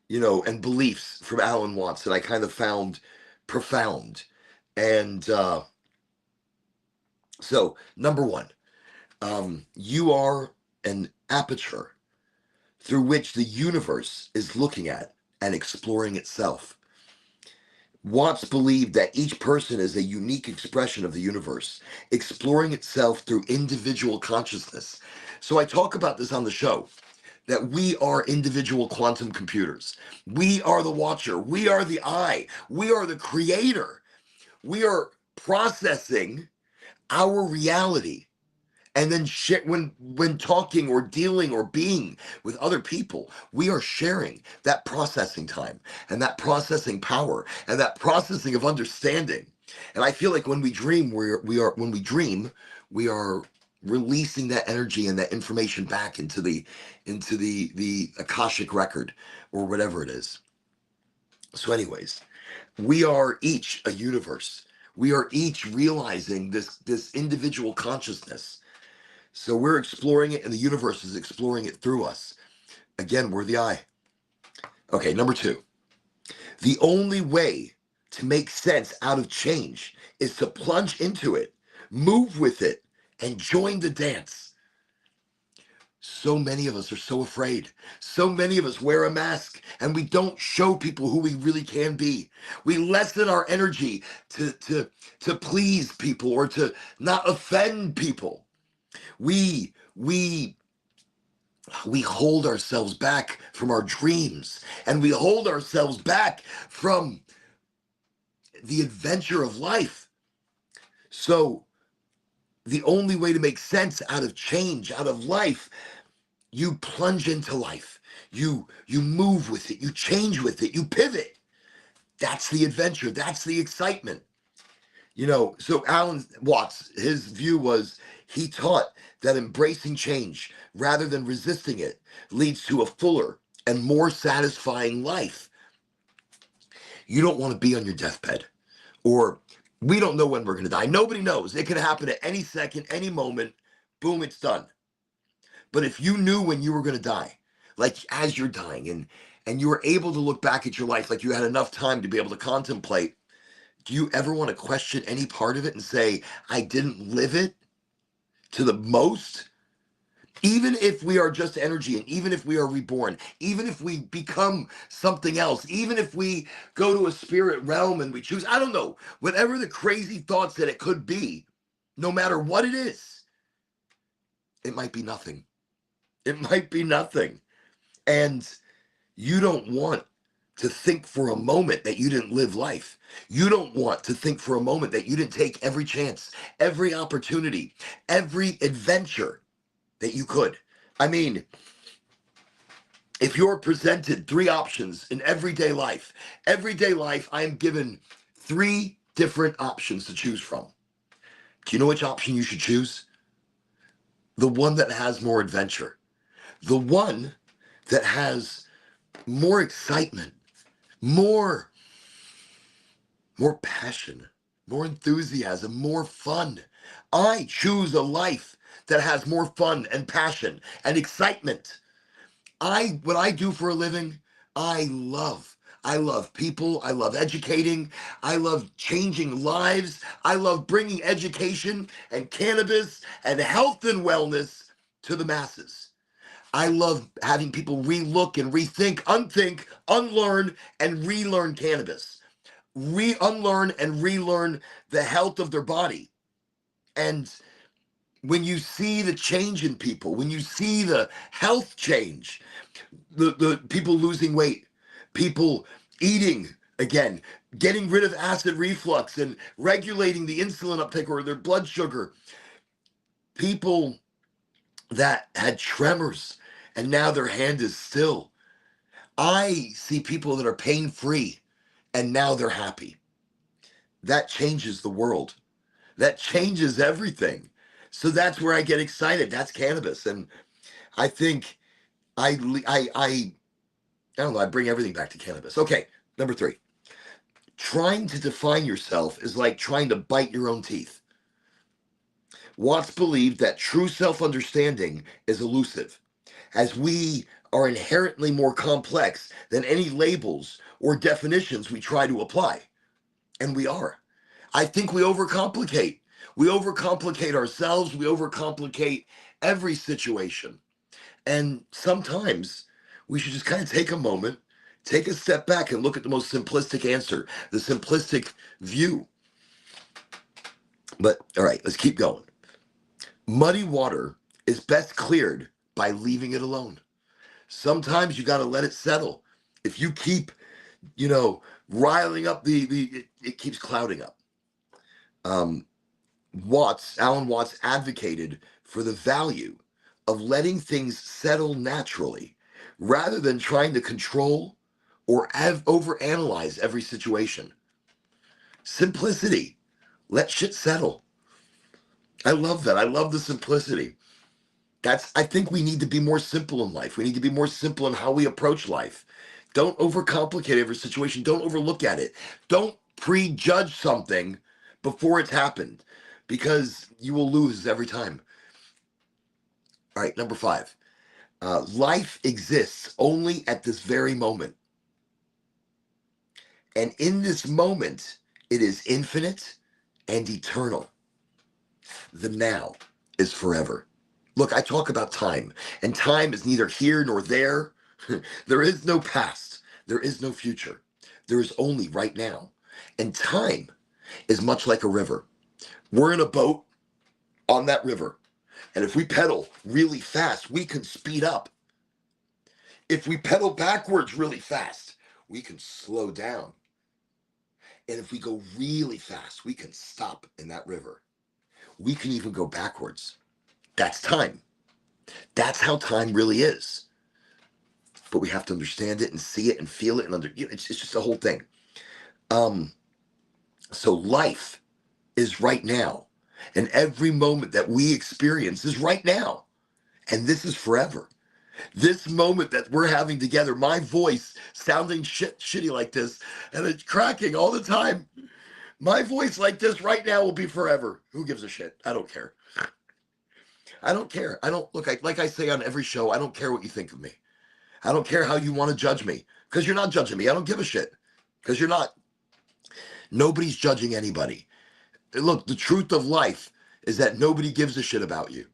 and beliefs from Alan Watts that I kind of found profound. And so number one, you are an aperture through which the universe is looking at and exploring itself. Watts believed that each person is a unique expression of the universe, exploring itself through individual consciousness. So I talk about this on the show, that we are individual quantum computers. We are the watcher. We are the eye. We are the creator. We are processing our reality. And then when talking or dealing or being with other people, we are sharing that processing time and that processing power and that processing of understanding. And I feel like when we dream, we are releasing that energy and that information back into the Akashic record or whatever it is. So, anyways, we are each a universe. We are each realizing this individual consciousness. So we're exploring it and the universe is exploring it through us. Again, we're the eye. Okay, number two. The only way to make sense out of change is to plunge into it, move with it, and join the dance. So many of us are so afraid. So many of us wear a mask and we don't show people who we really can be. We lessen our energy to please people or to not offend people. We hold ourselves back from our dreams, and we hold ourselves back from the adventure of life. So the only way to make sense out of change, out of life, you plunge into life. You move with it, you change with it, you pivot. That's the adventure, that's the excitement. So Alan Watts, his view was, he taught that embracing change rather than resisting it leads to a fuller and more satisfying life. You don't want to be on your deathbed, or we don't know when we're going to die. Nobody knows. It could happen at any second, any moment. Boom, it's done. But if you knew when you were going to die, like as you're dying, and you were able to look back at your life, like you had enough time to be able to contemplate, do you ever want to question any part of it and say, I didn't live it? to the most, even if we are just energy, and even if we are reborn, even if we become something else, even if we go to a spirit realm and we choose, I don't know, whatever the crazy thoughts that it could be, no matter what it is, it might be nothing. It might be nothing. And you don't want to think for a moment that you didn't live life. You don't want to think for a moment that you didn't take every chance, every opportunity, every adventure that you could. I mean, if you're presented three options in everyday life, I am given three different options to choose from. Do you know which option you should choose? The one that has more adventure, the one that has more excitement, more passion, more enthusiasm, more fun. I choose a life that has more fun and passion and excitement. What I do for a living, I love. I love people. I love educating. I love changing lives. I love bringing education and cannabis and health and wellness to the masses. I love having people relook and rethink, unthink, unlearn, and relearn cannabis. Unlearn and relearn the health of their body. And when you see the change in people, when you see the health change, the people losing weight, people eating again, getting rid of acid reflux and regulating the insulin uptake or their blood sugar, people that had tremors and now their hand is still. I see people that are pain free and now they're happy. That changes the world. That changes everything. So that's where I get excited. That's cannabis. And I think I don't know, I bring everything back to cannabis. Okay, number 3. Trying to define yourself is like trying to bite your own teeth. Watts believed that true self-understanding is elusive, as we are inherently more complex than any labels or definitions we try to apply. And we are. I think we overcomplicate. We overcomplicate ourselves. We overcomplicate every situation. And sometimes we should just kind of take a moment, take a step back and look at the most simplistic answer, the simplistic view. But all right, let's keep going. Muddy water is best cleared by leaving it alone. Sometimes you got to let it settle. If you keep, riling up it keeps clouding up. Alan Watts advocated for the value of letting things settle naturally rather than trying to control or overanalyze every situation. Simplicity. Let shit settle. I love that. I love the simplicity. I think we need to be more simple in life. We need to be more simple in how we approach life. Don't overcomplicate every situation. Don't overlook at it. Don't prejudge something before it's happened, because you will lose every time. All right, number 5. Life exists only at this very moment. And in this moment, it is infinite and eternal. The now is forever. Look, I talk about time, and time is neither here nor there. There is no past. There is no future. There is only right now. And time is much like a river. We're in a boat on that river. And if we pedal really fast, we can speed up. If we pedal backwards really fast, we can slow down. And if we go really fast, we can stop in that river. We can even go backwards. That's time. That's how time really is. But we have to understand it and see it and feel it and it's just a whole thing. So life is right now. And every moment that we experience is right now. And this is forever. This moment that we're having together, my voice sounding shitty like this, and it's cracking all the time. My voice like this right now will be forever. Who gives a shit? I don't care. I don't care. I don't look like I say on every show, I don't care what you think of me. I don't care how you want to judge me, because you're not judging me. I don't give a shit, because you're not. Nobody's judging anybody. Look, the truth of life is that nobody gives a shit about you.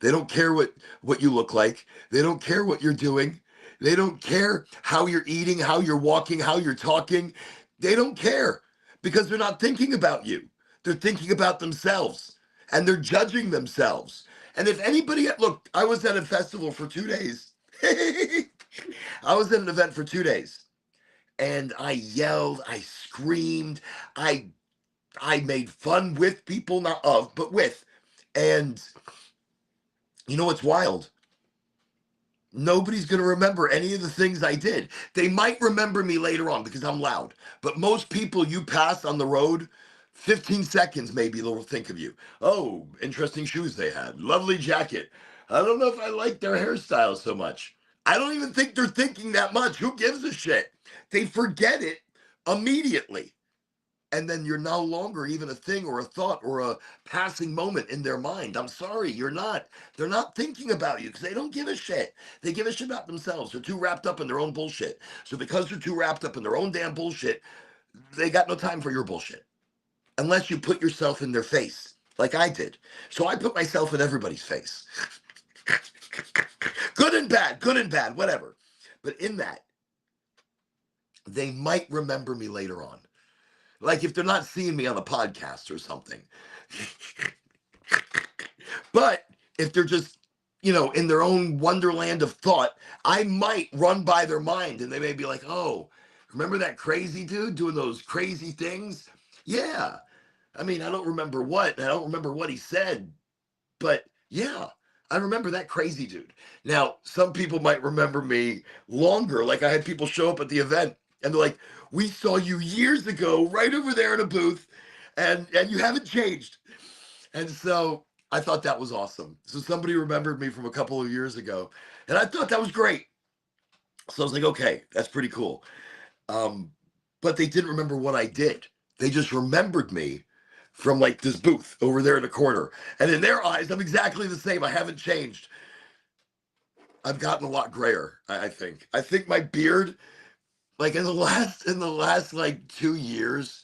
They don't care what you look like. They don't care what you're doing. They don't care how you're eating, how you're walking, how you're talking. They don't care because they're not thinking about you. They're thinking about themselves and they're judging themselves. And if anybody, look, I was at a festival for 2 days. I was at an event for 2 days and I yelled, I screamed, I I made fun with people, not of, but with. And you know what's wild? Nobody's going to remember any of the things I did. They might remember me later on because I'm loud. But most people you pass on the road, 15 seconds maybe they'll think of you. Oh, interesting shoes they had. Lovely jacket. I don't know if I like their hairstyle so much. I don't even think they're thinking that much. Who gives a shit? They forget it immediately. And then you're no longer even a thing or a thought or a passing moment in their mind. I'm sorry, you're not. They're not thinking about you because they don't give a shit. They give a shit about themselves. They're too wrapped up in their own bullshit. So because they're too wrapped up in their own damn bullshit, they got no time for your bullshit. Unless you put yourself in their face, like I did. So I put myself in everybody's face. Good and bad, whatever. But in that, they might remember me later on. Like if they're not seeing me on a podcast or something. But if they're just, in their own wonderland of thought, I might run by their mind and they may be like, oh, remember that crazy dude doing those crazy things? Yeah. I mean, I don't remember what, and I don't remember what he said, but yeah, I remember that crazy dude. Now, some people might remember me longer. Like I had people show up at the event and they're like, we saw you years ago right over there in a booth and you haven't changed. And so I thought that was awesome. So somebody remembered me from a couple of years ago and I thought that was great. So I was like, okay, that's pretty cool. But they didn't remember what I did. They just remembered me from like this booth over there in the corner. And in their eyes, I'm exactly the same. I haven't changed. I've gotten a lot grayer, I think. I think my beard, like in the last like 2 years,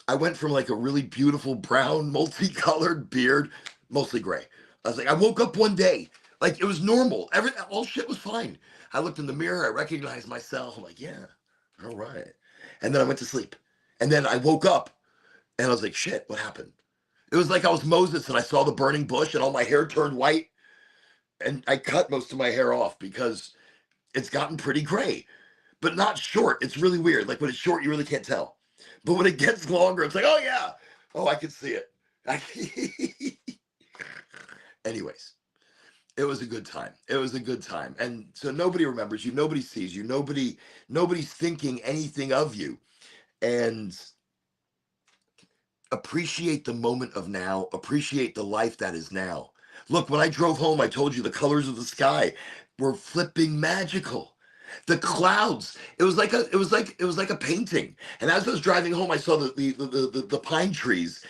I went from like a really beautiful brown, multicolored beard, mostly gray. I was like, I woke up one day, like it was normal. All shit was fine. I looked in the mirror, I recognized myself. I'm like, yeah, all right. And then I went to sleep. And then I woke up and I was like, shit, what happened? It was like I was Moses and I saw the burning bush and all my hair turned white. And I cut most of my hair off because it's gotten pretty gray, but not short. It's really weird. Like when it's short, you really can't tell. But when it gets longer, it's like, oh yeah. Oh, I can see it. Anyways, it was a good time. It was a good time. And so nobody remembers you. Nobody sees you. Nobody's thinking anything of you. And appreciate the moment of now. Appreciate the life that is now. Look, when I drove home, I told you the colors of the sky were flipping magical. The clouds, it was like a painting. And as I was driving home, I saw the pine trees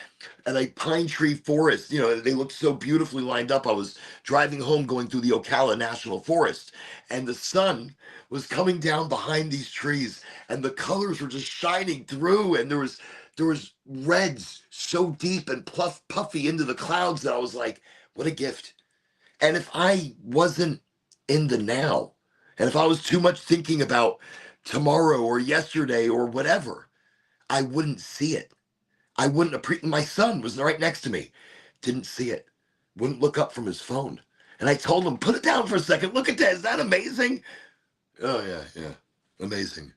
and a pine tree forest. They looked so beautifully lined up. I was driving home going through the Ocala National Forest, and the sun was coming down behind these trees, and the colors were just shining through, and there was reds so deep and puffy into the clouds that I was like, what a gift. And if I wasn't in the now, and if I was too much thinking about tomorrow or yesterday or whatever, I wouldn't see it. I wouldn't appreciate. My son was right next to me, didn't see it, wouldn't look up from his phone. And I told him, put it down for a second. Look at that. Is that amazing? Oh, yeah. Amazing.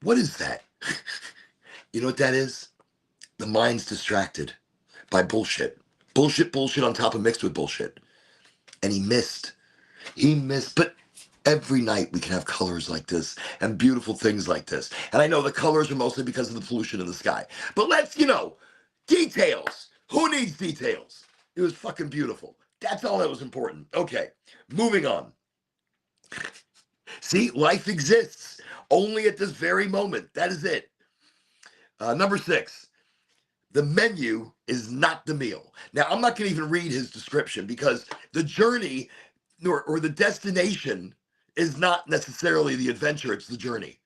What is that? You know what that is? The mind's distracted by bullshit. Bullshit on top of mixed with bullshit. And he missed. But every night we can have colors like this and beautiful things like this. And I know the colors are mostly because of the pollution in the sky. But let's, details. Who needs details? It was fucking beautiful. That's all that was important. Okay, moving on. See, life exists only at this very moment. That is it. Number 6. The menu is not the meal. Now, I'm not going to even read his description because the journey or the destination is not necessarily the adventure. It's the journey.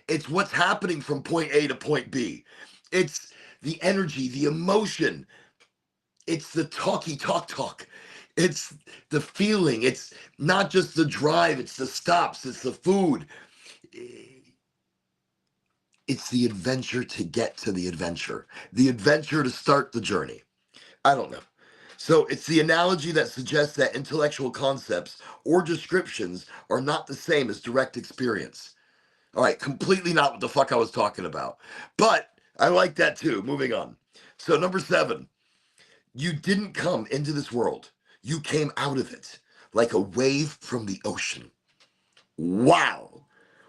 It's what's happening from point A to point B. It's the energy, the emotion. It's the talk. It's the feeling. It's not just the drive, it's the stops, it's the food. It's the adventure to get to the adventure to start the journey. I don't know. So it's the analogy that suggests that intellectual concepts or descriptions are not the same as direct experience. All right, completely not what the fuck I was talking about. But I like that too. Moving on. So, number 7, you didn't come into this world, you came out of it like a wave from the ocean. Wow.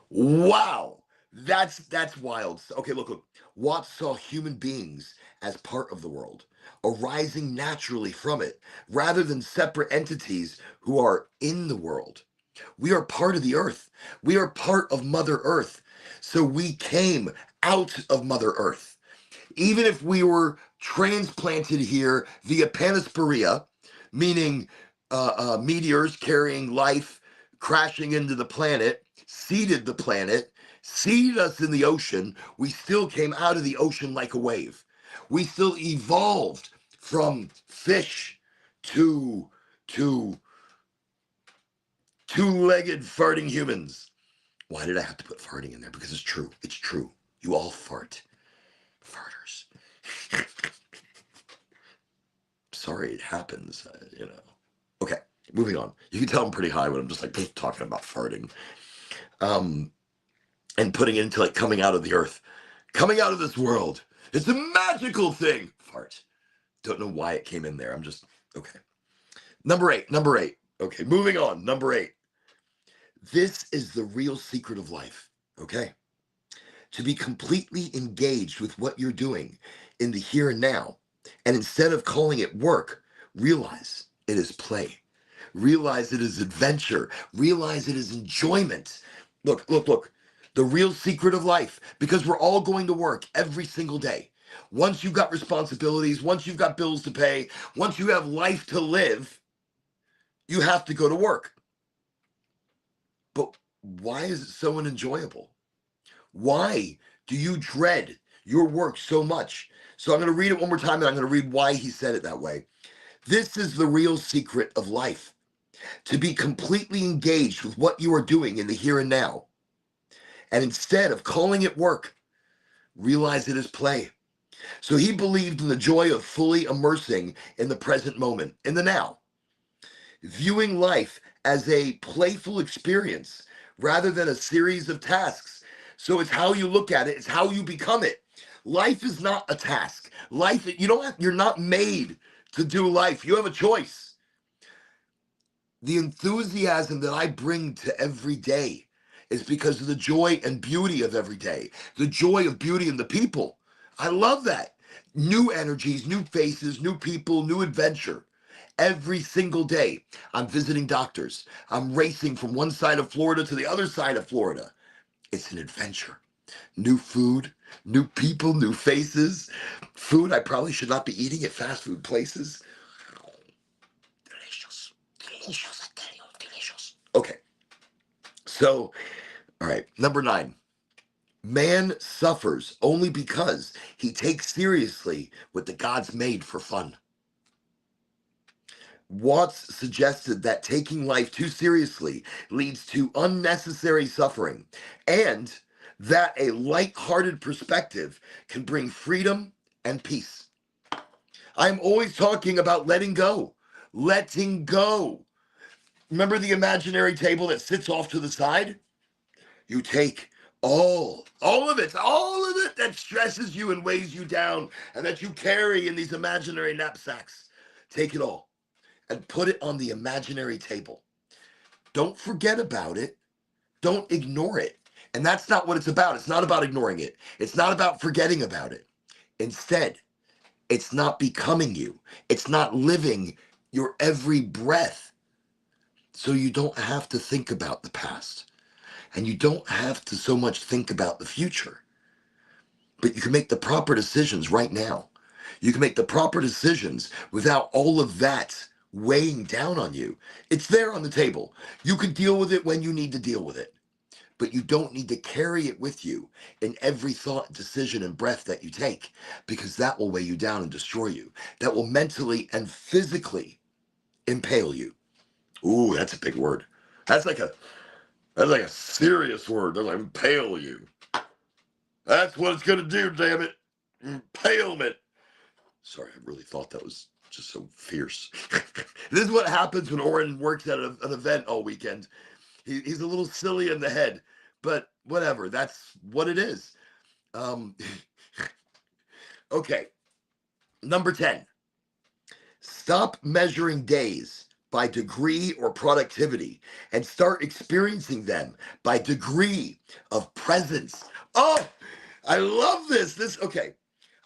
Wow. That's wild. Okay, look. Watts saw human beings as part of the world, arising naturally from it, rather than separate entities who are in the world. We are part of the earth. We are part of Mother Earth. So we came out of Mother Earth. Even if we were transplanted here via panisperia, meaning meteors carrying life crashing into the planet, seeded the planet, seeded us in the ocean, we still came out of the ocean like a wave. We still evolved from fish to two-legged farting humans. Why did I have to put farting in there? Because it's true. It's true. You all fart. Farters. Sorry, it happens, Okay, moving on. You can tell I'm pretty high when I'm just like talking about farting. And putting it into like coming out of the earth. Coming out of this world. It's a magical thing. Fart. Don't know why it came in there. I'm just, okay. Number eight. Okay, moving on. Number 8. This is the real secret of life, okay? To be completely engaged with what you're doing in the here and now. And instead of calling it work, realize it is play. Realize it is adventure. Realize it is enjoyment. Look. The real secret of life, because we're all going to work every single day. Once you've got responsibilities, once you've got bills to pay, once you have life to live, you have to go to work. But why is it so unenjoyable? Why do you dread your work so much? So I'm going to read it one more time, and I'm going to read why he said it that way. This is the real secret of life. To be completely engaged with what you are doing in the here and now. And instead of calling it work, realize it is play. So he believed in the joy of fully immersing in the present moment, in the now. Viewing life as a playful experience rather than a series of tasks. So it's how you look at it, it's how you become it. Life is not a task. You're not made to do life. You have a choice. The enthusiasm that I bring to every day is because of the joy and beauty of every day. The joy of beauty in the people. I love that. New energies, new faces, new people, new adventure. Every single day, I'm visiting doctors. I'm racing from one side of Florida to the other side of Florida. It's an adventure. New food, new people, new faces. Food I probably should not be eating at fast food places. Delicious. Delicious, I tell you, delicious. Okay. So, all right, number 9. Man suffers only because he takes seriously what the gods made for fun. Watts suggested that taking life too seriously leads to unnecessary suffering, and that a light-hearted perspective can bring freedom and peace. I'm always talking about letting go. Letting go. Remember the imaginary table that sits off to the side? You take all of it that stresses you and weighs you down and that you carry in these imaginary knapsacks. Take it all and put it on the imaginary table. Don't forget about it. Don't ignore it. And that's not what it's about. It's not about ignoring it. It's not about forgetting about it. Instead, it's not becoming you. It's not living your every breath. So you don't have to think about the past. And you don't have to so much think about the future. But you can make the proper decisions right now. You can make the proper decisions without all of that weighing down on you. It's there on the table. You can deal with it when you need to deal with it. but you don't need to carry it with you in every thought, decision, and breath that you take, because that will weigh you down and destroy you. That will mentally and physically impale you. Ooh, that's a big word. That's like a serious word. That's like impale you. That's what it's gonna do, damn it. Impalement. Sorry, I really thought that was just so fierce. This is what happens when Oren works at an event all weekend. He's a little silly in the head, but whatever. That's what it is. Okay. Number 10. Stop measuring days by degree or productivity and start experiencing them by degree of presence. Oh, I love this. Okay.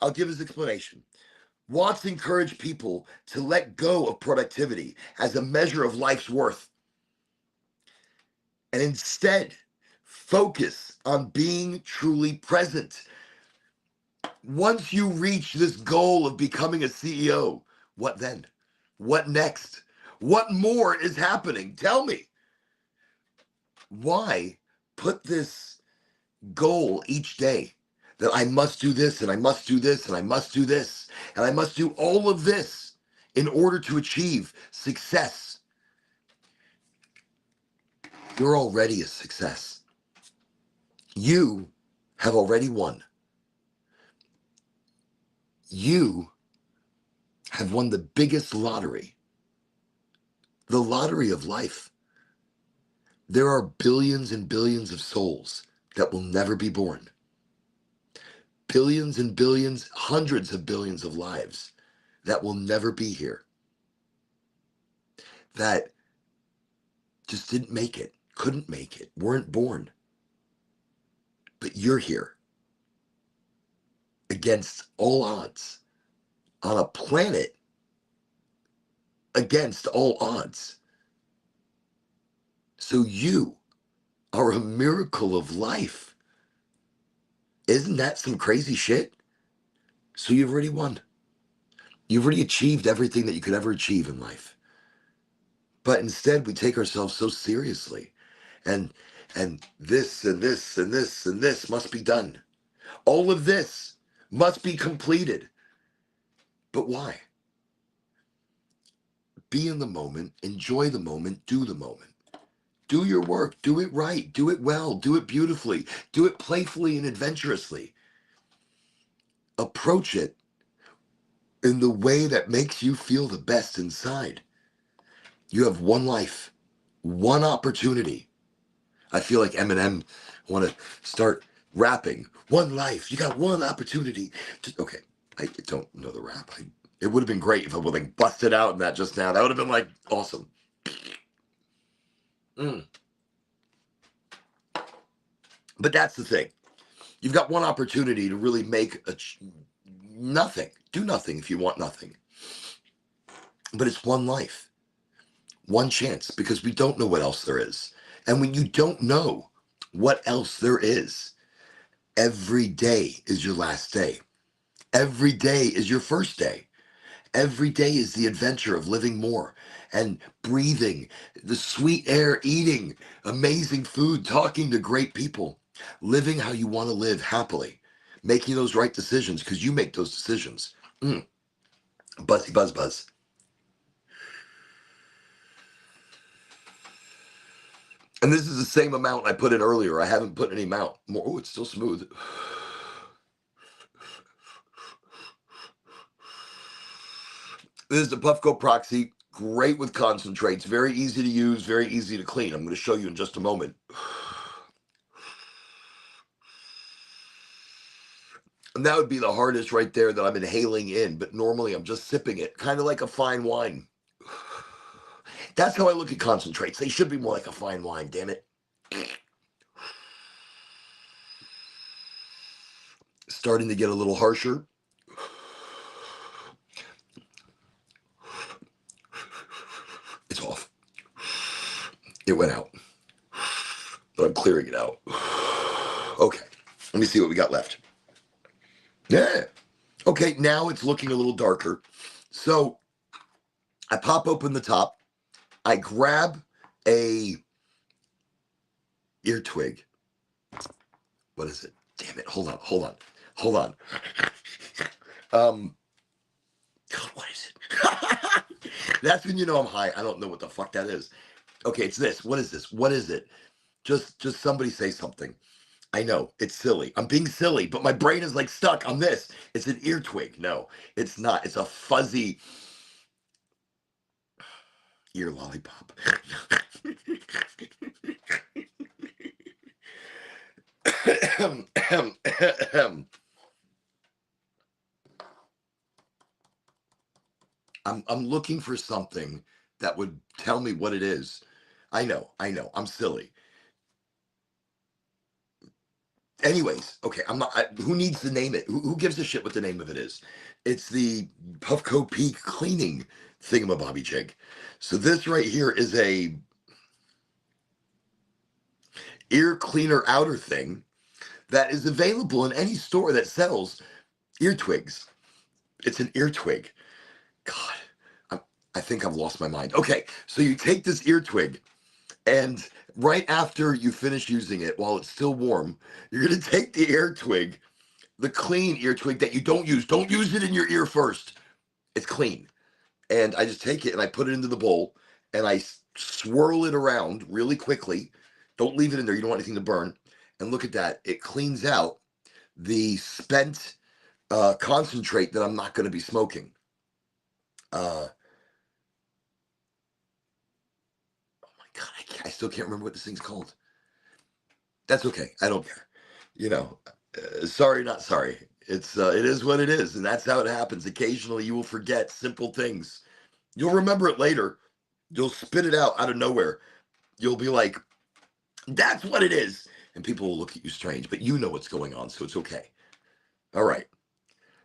I'll give his explanation. Watts encouraged people to let go of productivity as a measure of life's worth and instead focus on being truly present. Once you reach this goal of becoming a CEO, what then? What next? What more is happening? Tell me. Why put this goal each day that I must do this and I must do this and I must do this and I must do all of this in order to achieve success? You're already a success. You have already won. You have won the biggest lottery, the lottery of life. There are billions and billions of souls that will never be born. Billions and billions, hundreds of billions of lives that will never be here. That just didn't make it, couldn't make it, weren't born. But you're here against all odds on a planet against all odds. So you are a miracle of life. Isn't that some crazy shit? So you've already won. You've already achieved everything that you could ever achieve in life. But instead, we take ourselves so seriously. And this and this and this and this must be done. All of this must be completed. But why? Be in the moment, enjoy the moment, do the moment. Do your work, do it right, do it well, do it beautifully, do it playfully and adventurously. Approach it in the way that makes you feel the best inside. You have one life, one opportunity. I feel like Eminem want to start rapping. One life, you got one opportunity. Okay, I don't know the rap. It would have been great if I would have like busted out in that just now. That would have been like awesome. But that's the thing. You've got one opportunity to really make nothing. Do nothing if you want nothing. But it's one life, one chance, because we don't know what else there is. And when you don't know what else there is, every day is your last day. Every day is your first day. Every day is the adventure of living more and breathing the sweet air, eating amazing food, talking to great people, living how you want to live happily, making those right decisions because you make those decisions. Buzzy, buzz, buzz. And this is the same amount I put in earlier. I haven't put any amount more. Oh, it's still smooth. This is the Puffco Proxy. Great with concentrates. Very easy to use. Very easy to clean. I'm going to show you in just a moment. And that would be the hardest right there that I'm inhaling in. But normally I'm just sipping it. Kind of like a fine wine. That's how I look at concentrates. They should be more like a fine wine, damn it. Starting to get a little harsher. It's off. It went out. But I'm clearing it out. Okay. Let me see what we got left. Yeah. Okay, now it's looking a little darker. So I pop open the top. I grab a ear twig. What is it? Damn it. Hold on. Um, God, what is it? That's when you know I'm high. I don't know what the fuck that is. Okay, it's this. What is this? What is it? Just somebody say something. I know it's silly. I'm being silly, but my brain is like stuck on this. It's an ear twig. No, it's not. It's a fuzzy ear lollipop. I'm looking for something that would tell me what it is. I know. I'm silly. Anyways, okay, I'm not. Who needs to name it? Who gives a shit what the name of it is? It's the Puffco Peak cleaning thingamabobby jig. So this right here is a ear cleaner outer thing that is available in any store that sells ear twigs. It's an ear twig. God, I think I've lost my mind. Okay, so you take this ear twig, and right after you finish using it, while it's still warm, you're gonna take the ear twig, the clean ear twig that you don't use. Don't use it in your ear first. It's clean. And I just take it and I put it into the bowl and I swirl it around really quickly. Don't leave it in there. You don't want anything to burn. And look at that. It cleans out the spent concentrate that I'm not going to be smoking. Oh my God. I still can't remember what this thing's called. That's okay. I don't care. You know, sorry, not sorry. It is what it is. And that's how it happens. Occasionally you will forget simple things. You'll remember it later. You'll spit it out of nowhere. You'll be like, that's what it is. And people will look at you strange, but you know what's going on, so it's okay. All right.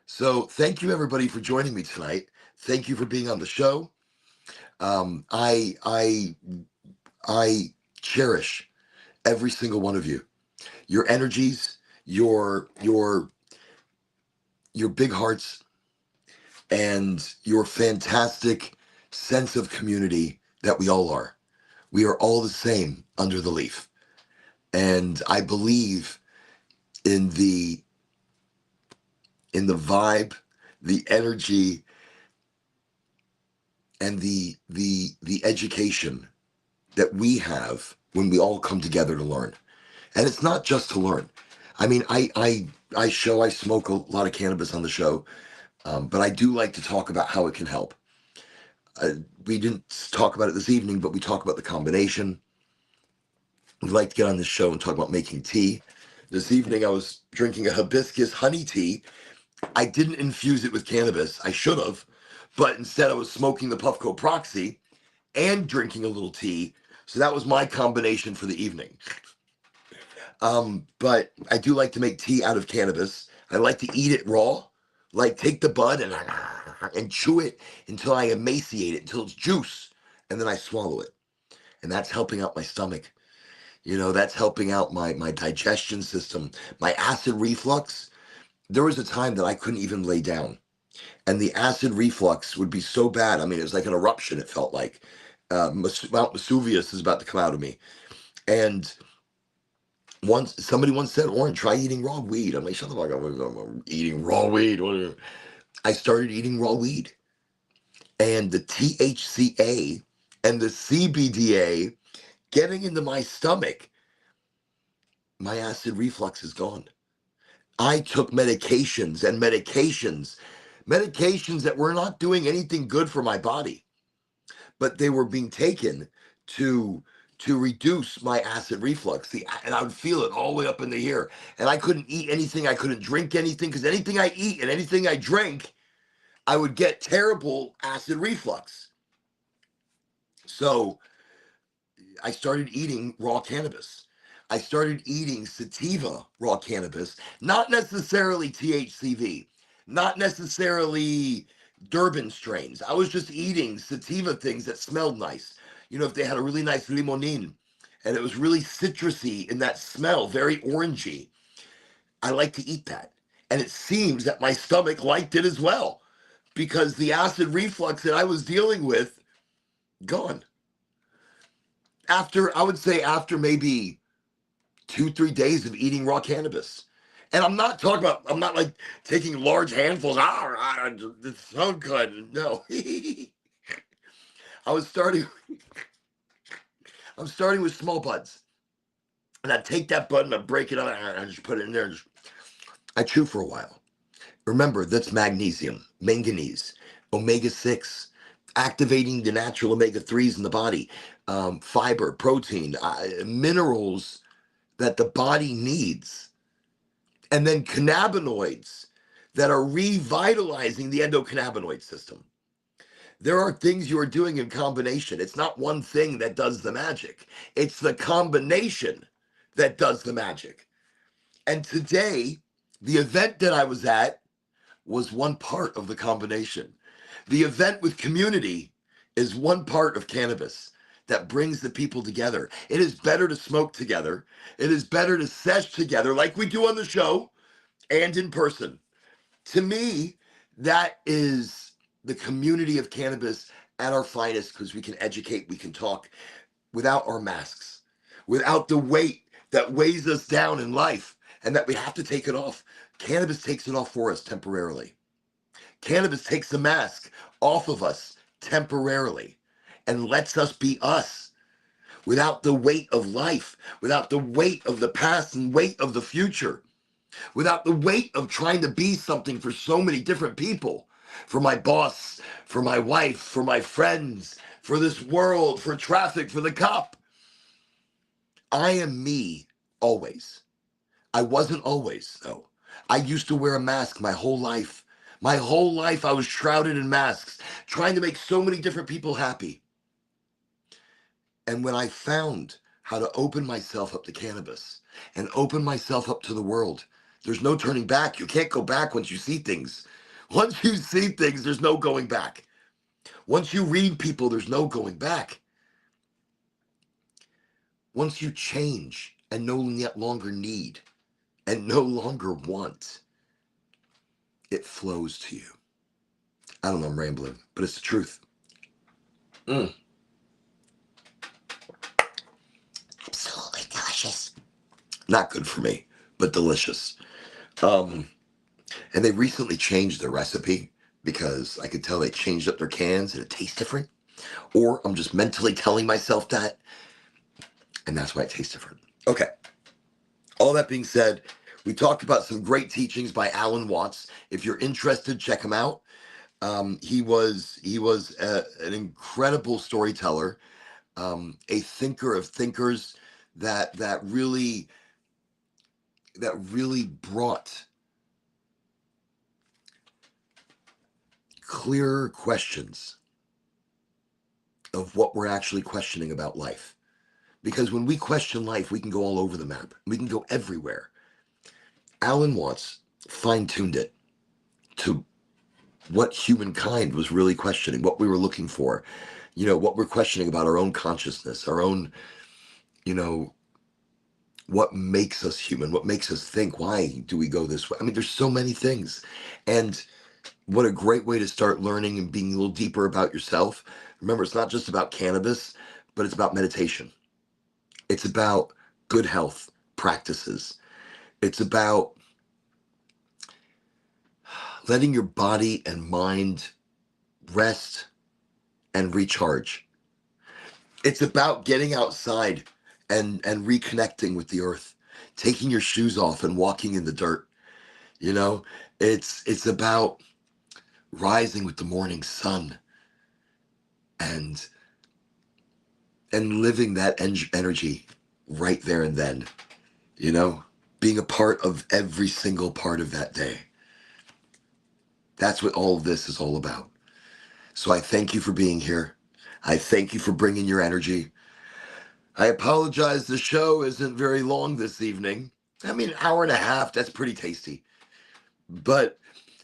So thank you everybody for joining me tonight. Thank you for being on the show. I cherish every single one of you. Your energies, your big hearts, and your fantastic sense of community that we all are. We are all the same under the leaf. And I believe in the vibe, the energy, and the education that we have when we all come together to learn. And it's not just to learn. I mean, I smoke a lot of cannabis on the show, but I do like to talk about how it can help. We didn't talk about it this evening, but we talk about the combination. We'd like to get on this show and talk about making tea. This evening, I was drinking a hibiscus honey tea. I didn't infuse it with cannabis. I should have, but instead I was smoking the Puffco Proxy and drinking a little tea. So that was my combination for the evening. But I do like to make tea out of cannabis. I like to eat it raw, like take the bud and chew it until I emaciate it, until it's juice, and then I swallow it. And that's helping out my stomach. You know, that's helping out my digestion system, my acid reflux. There was a time that I couldn't even lay down. And the acid reflux would be so bad. I mean, it was like an eruption, it felt like. Mount Vesuvius is about to come out of me. And somebody once said, Oren, try eating raw weed. I'm like, shut the fuck up. I'm eating raw weed. I started eating raw weed. And the THCA and the CBDA getting into my stomach, my acid reflux is gone. I took medications that were not doing anything good for my body, but they were being taken to reduce my acid reflux. And I would feel it all the way up in the ear. And I couldn't eat anything. I couldn't drink anything, because anything I eat and anything I drink, I would get terrible acid reflux. So I started eating raw cannabis. I started eating sativa raw cannabis, not necessarily THCV, not necessarily Durban strains. I was just eating sativa things that smelled nice. You know, if they had a really nice limonin and it was really citrusy in that smell, very orangey, I like to eat that. And it seems that my stomach liked it as well, because the acid reflux that I was dealing with, gone. I would say after maybe 2, 3 days of eating raw cannabis. And I'm not talking about, I'm not like taking large handfuls. It's so good. No. I was starting, I'm starting with small buds. And I take that bud and I break it up and I just put it in there. And I chew for a while. Remember, that's magnesium, manganese, omega-6, activating the natural omega-3s in the body, fiber, protein, minerals that the body needs, and then cannabinoids that are revitalizing the endocannabinoid system. There are things you are doing in combination. It's not one thing that does the magic. It's the combination that does the magic. And today, the event that I was at was one part of the combination. The event with community is one part of cannabis that brings the people together. It is better to smoke together. It is better to sesh together like we do on the show and in person. To me, that is the community of cannabis at our finest, because we can educate, we can talk without our masks, without the weight that weighs us down in life and that we have to take it off. Cannabis takes it off for us temporarily. Cannabis takes the mask off of us temporarily and lets us be us without the weight of life, without the weight of the past and weight of the future, without the weight of trying to be something for so many different people, for my boss, for my wife, for my friends, for this world, for traffic, for the cop. I am me always. I wasn't always, though. I used to wear a mask my whole life. My whole life I was shrouded in masks, trying to make so many different people happy. And when I found how to open myself up to cannabis and open myself up to the world, there's no turning back. You can't go back once you see things. Once you see things, there's no going back. Once you read people, there's no going back. Once you change and no longer need and no longer want, it flows to you. I don't know, I'm rambling, but it's the truth. Absolutely delicious. Not good for me, but delicious. And they recently changed their recipe because I could tell they changed up their cans and it tastes different. Or I'm just mentally telling myself that, and that's why it tastes different. Okay. All that being said, we talked about some great teachings by Alan Watts. If you're interested, check him out. He was an incredible storyteller, a thinker of thinkers that really brought clearer questions of what we're actually questioning about life. Because when we question life, we can go all over the map. We can go everywhere. Alan Watts fine-tuned it to what humankind was really questioning, what we were looking for, what we're questioning about our own consciousness, our own, what makes us human, what makes us think, why do we go this way? I mean, there's so many things. And what a great way to start learning and being a little deeper about yourself. Remember, it's not just about cannabis, but it's about meditation. It's about good health practices. It's about letting your body and mind rest and recharge. It's about getting outside and reconnecting with the earth, taking your shoes off and walking in the dirt. It's about rising with the morning sun and living that energy right there and then, being a part of every single part of that day. That's what all of this is all about. So I thank you for being here. I thank you for bringing your energy. I apologize, the show isn't very long this evening. I mean, an hour and a half, that's pretty tasty. But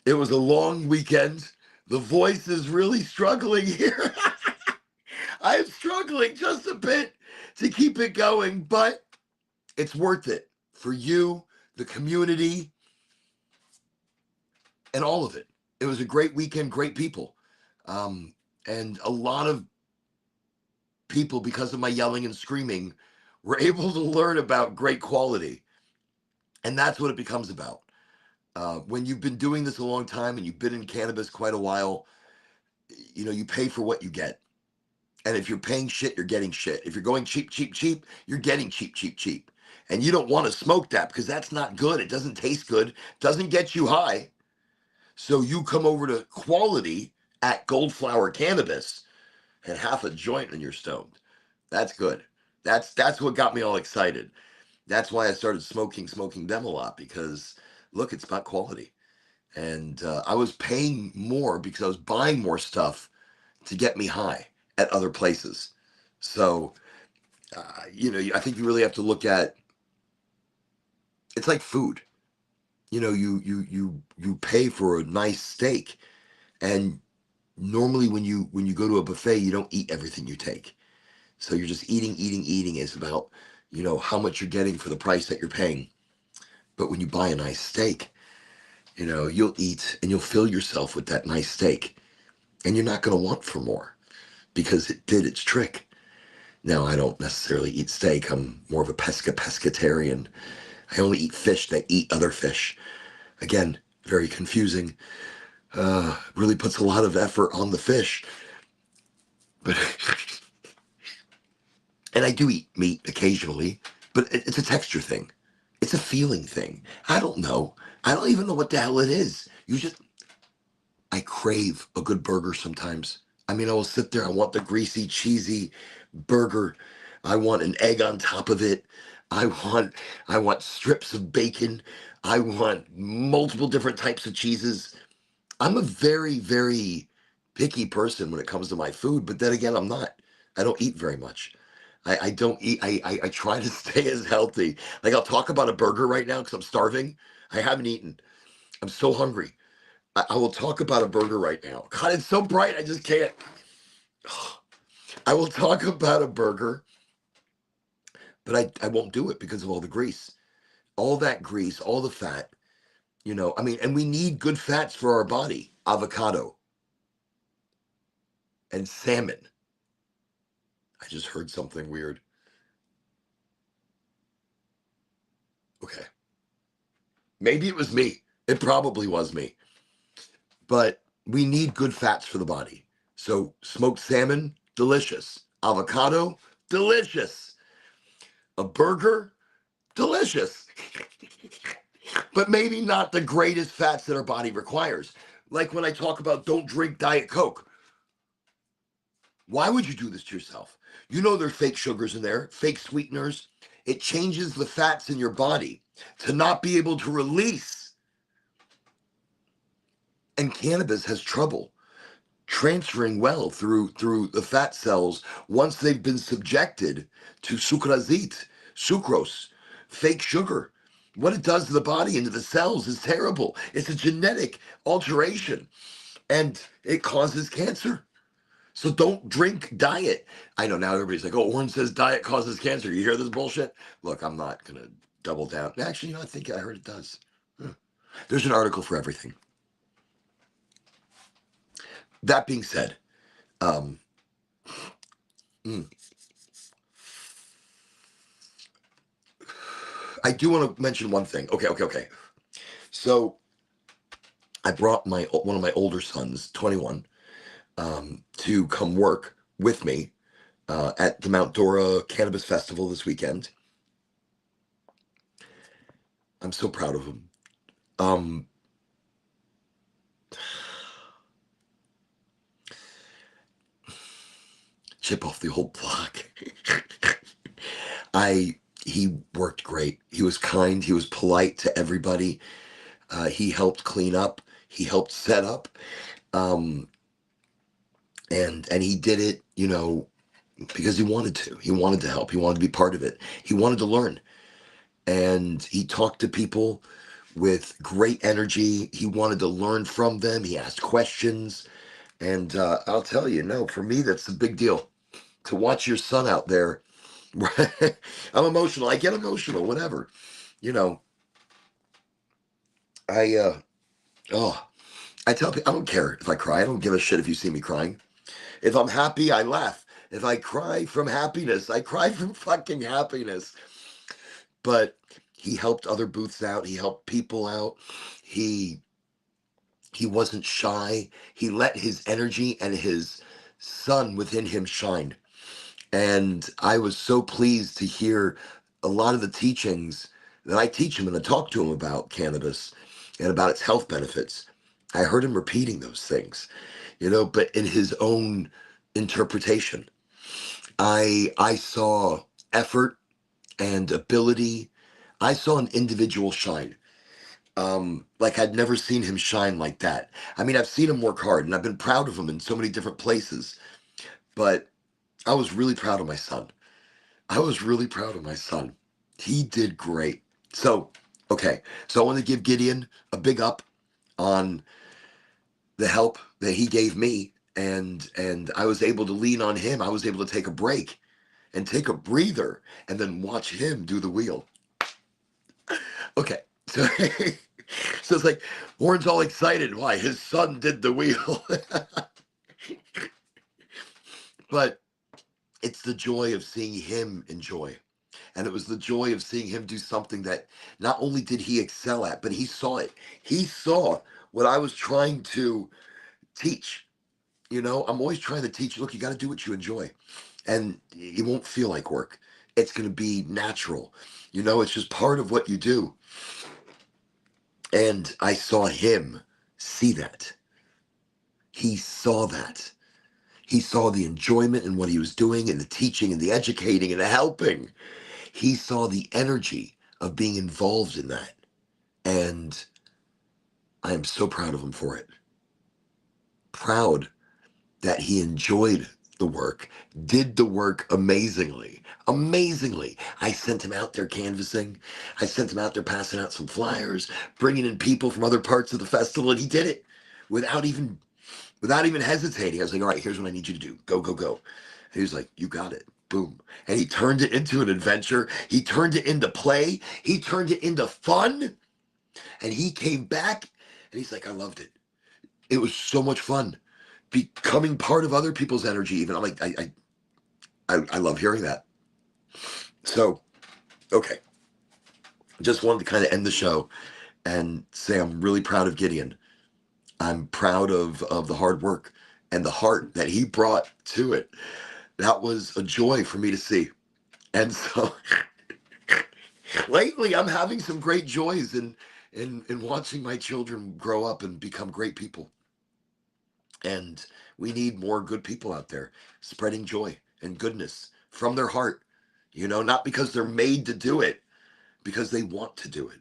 it was a long weekend. The voice is really struggling here. I'm struggling just a bit to keep it going, but it's worth it for you, the community, and all of it. It was a great weekend, great people. And a lot of people, because of my yelling and screaming, We're able to learn about great quality. And that's what it becomes about. When you've been doing this a long time and you've been in cannabis quite a while, you pay for what you get. And if you're paying shit, you're getting shit. If you're going cheap, cheap, cheap, you're getting cheap, cheap, cheap. And you don't want to smoke that because that's not good. It doesn't taste good, doesn't get you high. So you come over to quality at Goldflower Cannabis and half a joint and you're stoned. That's good. That's what got me all excited. That's why I started smoking them a lot because look, it's about quality. And I was paying more because I was buying more stuff to get me high at other places. So, I think you really have to look at it's like food. You pay for a nice steak, and normally when you go to a buffet, you don't eat everything you take. So you're just eating. Is about how much you're getting for the price that you're paying. But when you buy a nice steak, you'll eat and you'll fill yourself with that nice steak, and you're not going to want for more because it did its trick. Now, I don't necessarily eat steak. I'm more of a pescatarian. I only eat fish that eat other fish. Again, very confusing. Really puts a lot of effort on the fish. But and I do eat meat occasionally, but it's a texture thing. It's a feeling thing. I don't know. I don't even know what the hell it is. I crave a good burger sometimes. I mean, I will sit there. I want the greasy, cheesy burger. I want an egg on top of it. I want strips of bacon. I want multiple different types of cheeses. I'm a very, very picky person when it comes to my food, but then again, I'm not. I don't eat very much. I don't eat. I try to stay as healthy. Like I'll talk about a burger right now because I'm starving. I haven't eaten. I'm so hungry. I will talk about a burger right now. God, it's so bright. I just can't. I will talk about a burger, but I won't do it because of all the grease. All that grease, all the fat, I mean, and we need good fats for our body. Avocado and salmon. I just heard something weird. Okay. Maybe it was me. It probably was me. But we need good fats for the body. So smoked salmon, delicious. Avocado, delicious. A burger, delicious. But maybe not the greatest fats that our body requires. Like when I talk about don't drink Diet Coke. Why would you do this to yourself? There's fake sugars in there, fake sweeteners. It changes the fats in your body to not be able to release. And cannabis has trouble transferring well through the fat cells once they've been subjected to sucrose, fake sugar. What it does to the body and to the cells is terrible. It's a genetic alteration, and it causes cancer. So don't drink diet. I know now everybody's like, oh, Warren says diet causes cancer. You hear this bullshit? Look, I'm not going to double down. Actually, I think I heard it does. There's an article for everything. That being said, I do want to mention one thing. Okay. So I brought one of my older sons, 21, to come work with me at the Mount Dora Cannabis Festival this weekend. I'm so proud of him. Chip off the old block. He worked great. He was kind. He was polite to everybody. He helped clean up. He helped set up. And he did it, because he wanted to. He wanted to help. He wanted to be part of it. He wanted to learn. And he talked to people with great energy. He wanted to learn from them. He asked questions. And I'll tell you, no, for me, that's a big deal. To watch your son out there. I'm emotional. I get emotional, whatever. I tell people, I don't care if I cry. I don't give a shit if you see me crying. If I'm happy, I laugh. If I cry from happiness, I cry from fucking happiness. But he helped other booths out. He helped people out. He he wasn't shy. He let his energy and his sun within him shine. And I was so pleased to hear a lot of the teachings that I teach him and I talk to him about cannabis and about its health benefits. I heard him repeating those things, but in his own interpretation. I saw effort and ability. I saw an individual shine. Like I'd never seen him shine like that. I mean, I've seen him work hard and I've been proud of him in so many different places, but I was really proud of my son. I was really proud of my son. He did great. So, okay. So I want to give Gideon a big up on the help that he gave me. And I was able to lean on him. I was able to take a break and take a breather and then watch him do the wheel. Okay. So, so it's like Warren's all excited. Why? His son did the wheel. But it's the joy of seeing him enjoy. And it was the joy of seeing him do something that not only did he excel at, but he saw it. He saw what I was trying to teach. I'm always trying to teach, look, you got to do what you enjoy. And it won't feel like work. It's going to be natural. It's just part of what you do. And I saw him see that. He saw that. He saw the enjoyment in what he was doing and the teaching and the educating and the helping. He saw the energy of being involved in that. And I am so proud of him for it. Proud that he enjoyed the work, did the work amazingly. Amazingly. I sent him out there canvassing. I sent him out there passing out some flyers, bringing in people from other parts of the festival, and he did it without even hesitating. I was like, all right, here's what I need you to do. Go, go, go. And he was like, you got it. Boom. And he turned it into an adventure. He turned it into play. He turned it into fun. And he came back and he's like, I loved it. It was so much fun. Becoming part of other people's energy, even. I'm like, I love hearing that. So, okay. Just wanted to kind of end the show and say I'm really proud of Gideon. I'm proud of the hard work and the heart that he brought to it. That was a joy for me to see. And so lately I'm having some great joys in watching my children grow up and become great people. And we need more good people out there spreading joy and goodness from their heart, not because they're made to do it, because they want to do it,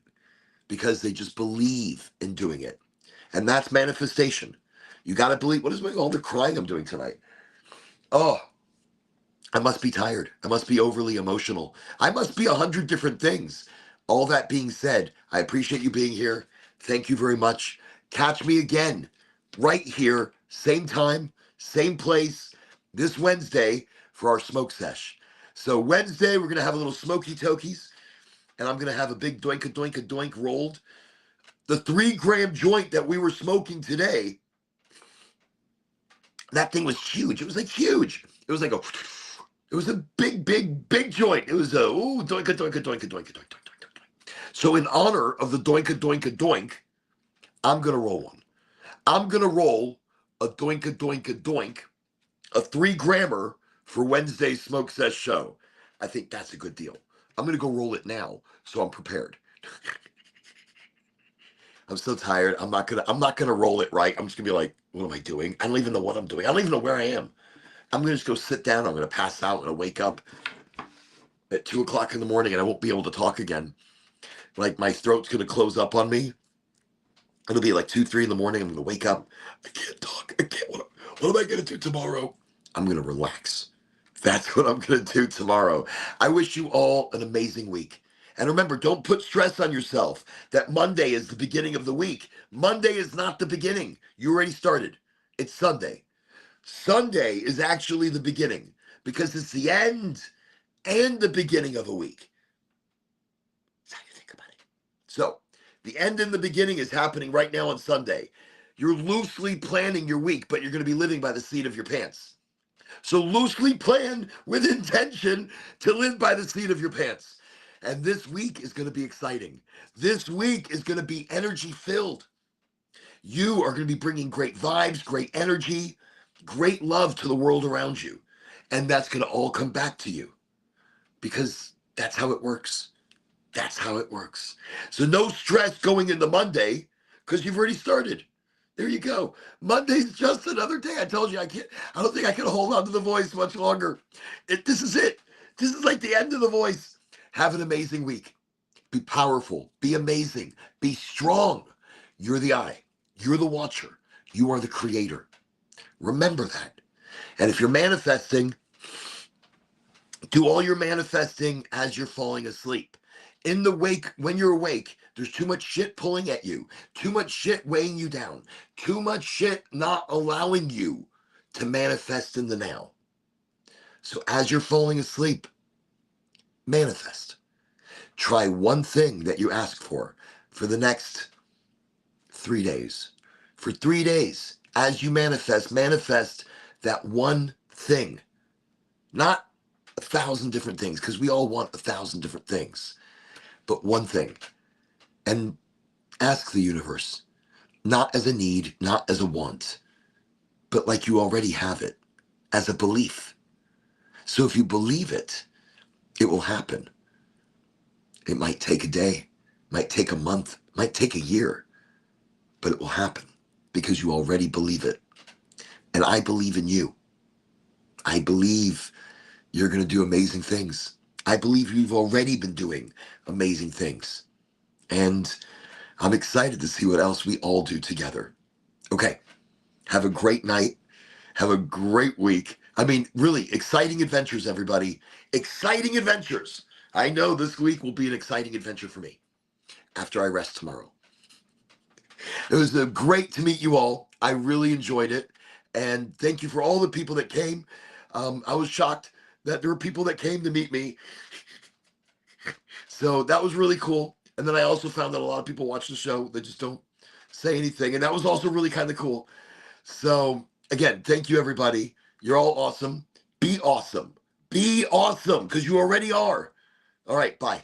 because they just believe in doing it. And that's manifestation. You got to believe. What is all the crying I'm doing tonight? Oh, I must be tired. I must be overly emotional. I must be 100 different things. All that being said, I appreciate you being here. Thank you very much. Catch me again right here, same time, same place, this Wednesday for our smoke sesh. So Wednesday, we're going to have a little smoky tokies, and I'm going to have a big doink rolled. The 3-gram joint that we were smoking today, that thing was huge. It was like huge. It was like it was a big joint. It was a, doink. So in honor of the doink, I'm going to roll one. I'm going to roll a doink, a 3-grammer for Wednesday's Smoke Sesh show. I think that's a good deal. I'm going to go roll it now, so I'm prepared. I'm so tired. I'm not gonna roll it right. I'm just gonna be like, what am I doing? I don't even know what I'm doing. I don't even know where I am. I'm gonna just go sit down. I'm gonna pass out. I'm gonna wake up at 2:00 in the morning and I won't be able to talk again. Like my throat's gonna close up on me. It'll be like 2, 3 in the morning. I'm gonna wake up. I can't talk. I can't. What am I gonna do tomorrow? I'm gonna relax. That's what I'm gonna do tomorrow. I wish you all an amazing week. And remember, don't put stress on yourself that Monday is the beginning of the week. Monday is not the beginning. You already started. It's Sunday. Sunday is actually the beginning because it's the end and the beginning of a week. That's how you think about it. So the end and the beginning is happening right now on Sunday. You're loosely planning your week, but you're going to be living by the seat of your pants. So loosely plan with intention to live by the seat of your pants. And this week is going to be exciting. This week is going to be energy filled. You are going to be bringing great vibes, great energy, great love to the world around you. And that's going to all come back to you because that's how it works. That's how it works. So no stress going into Monday because you've already started. There you go. Monday's just another day. I told you I don't think I can hold on to the voice much longer. This is it. This is like the end of the voice. Have an amazing week. Be powerful. Be amazing. Be strong. You're the eye. You're the watcher. You are the creator. Remember that. And if you're manifesting, do all your manifesting as you're falling asleep. In the wake, when you're awake, there's too much shit pulling at you, too much shit weighing you down, too much shit not allowing you to manifest in the now. So as you're falling asleep, manifest. Try one thing that you ask for the next 3 days. For 3 days, as you manifest that one thing, not 1,000 different things, because we all want 1,000 different things, but one thing. And ask the universe, not as a need, not as a want, but like you already have it, as a belief. So if you believe it, it will happen. It might take a day, might take a month, might take a year, but it will happen because you already believe it. And I believe in you. I believe you're going to do amazing things. I believe you've already been doing amazing things. And I'm excited to see what else we all do together. Okay. Have a great night. Have a great week. I mean, really exciting adventures, everybody. Exciting adventures. I know this week will be an exciting adventure for me after I rest tomorrow. It was great to meet you all. I really enjoyed it. And thank you for all the people that came. I was shocked that there were people that came to meet me. So that was really cool. And then I also found that a lot of people watch the show. They just don't say anything. And that was also really kind of cool. So again, thank you, everybody. You're all awesome. Be awesome. Be awesome because you already are. All right. Bye.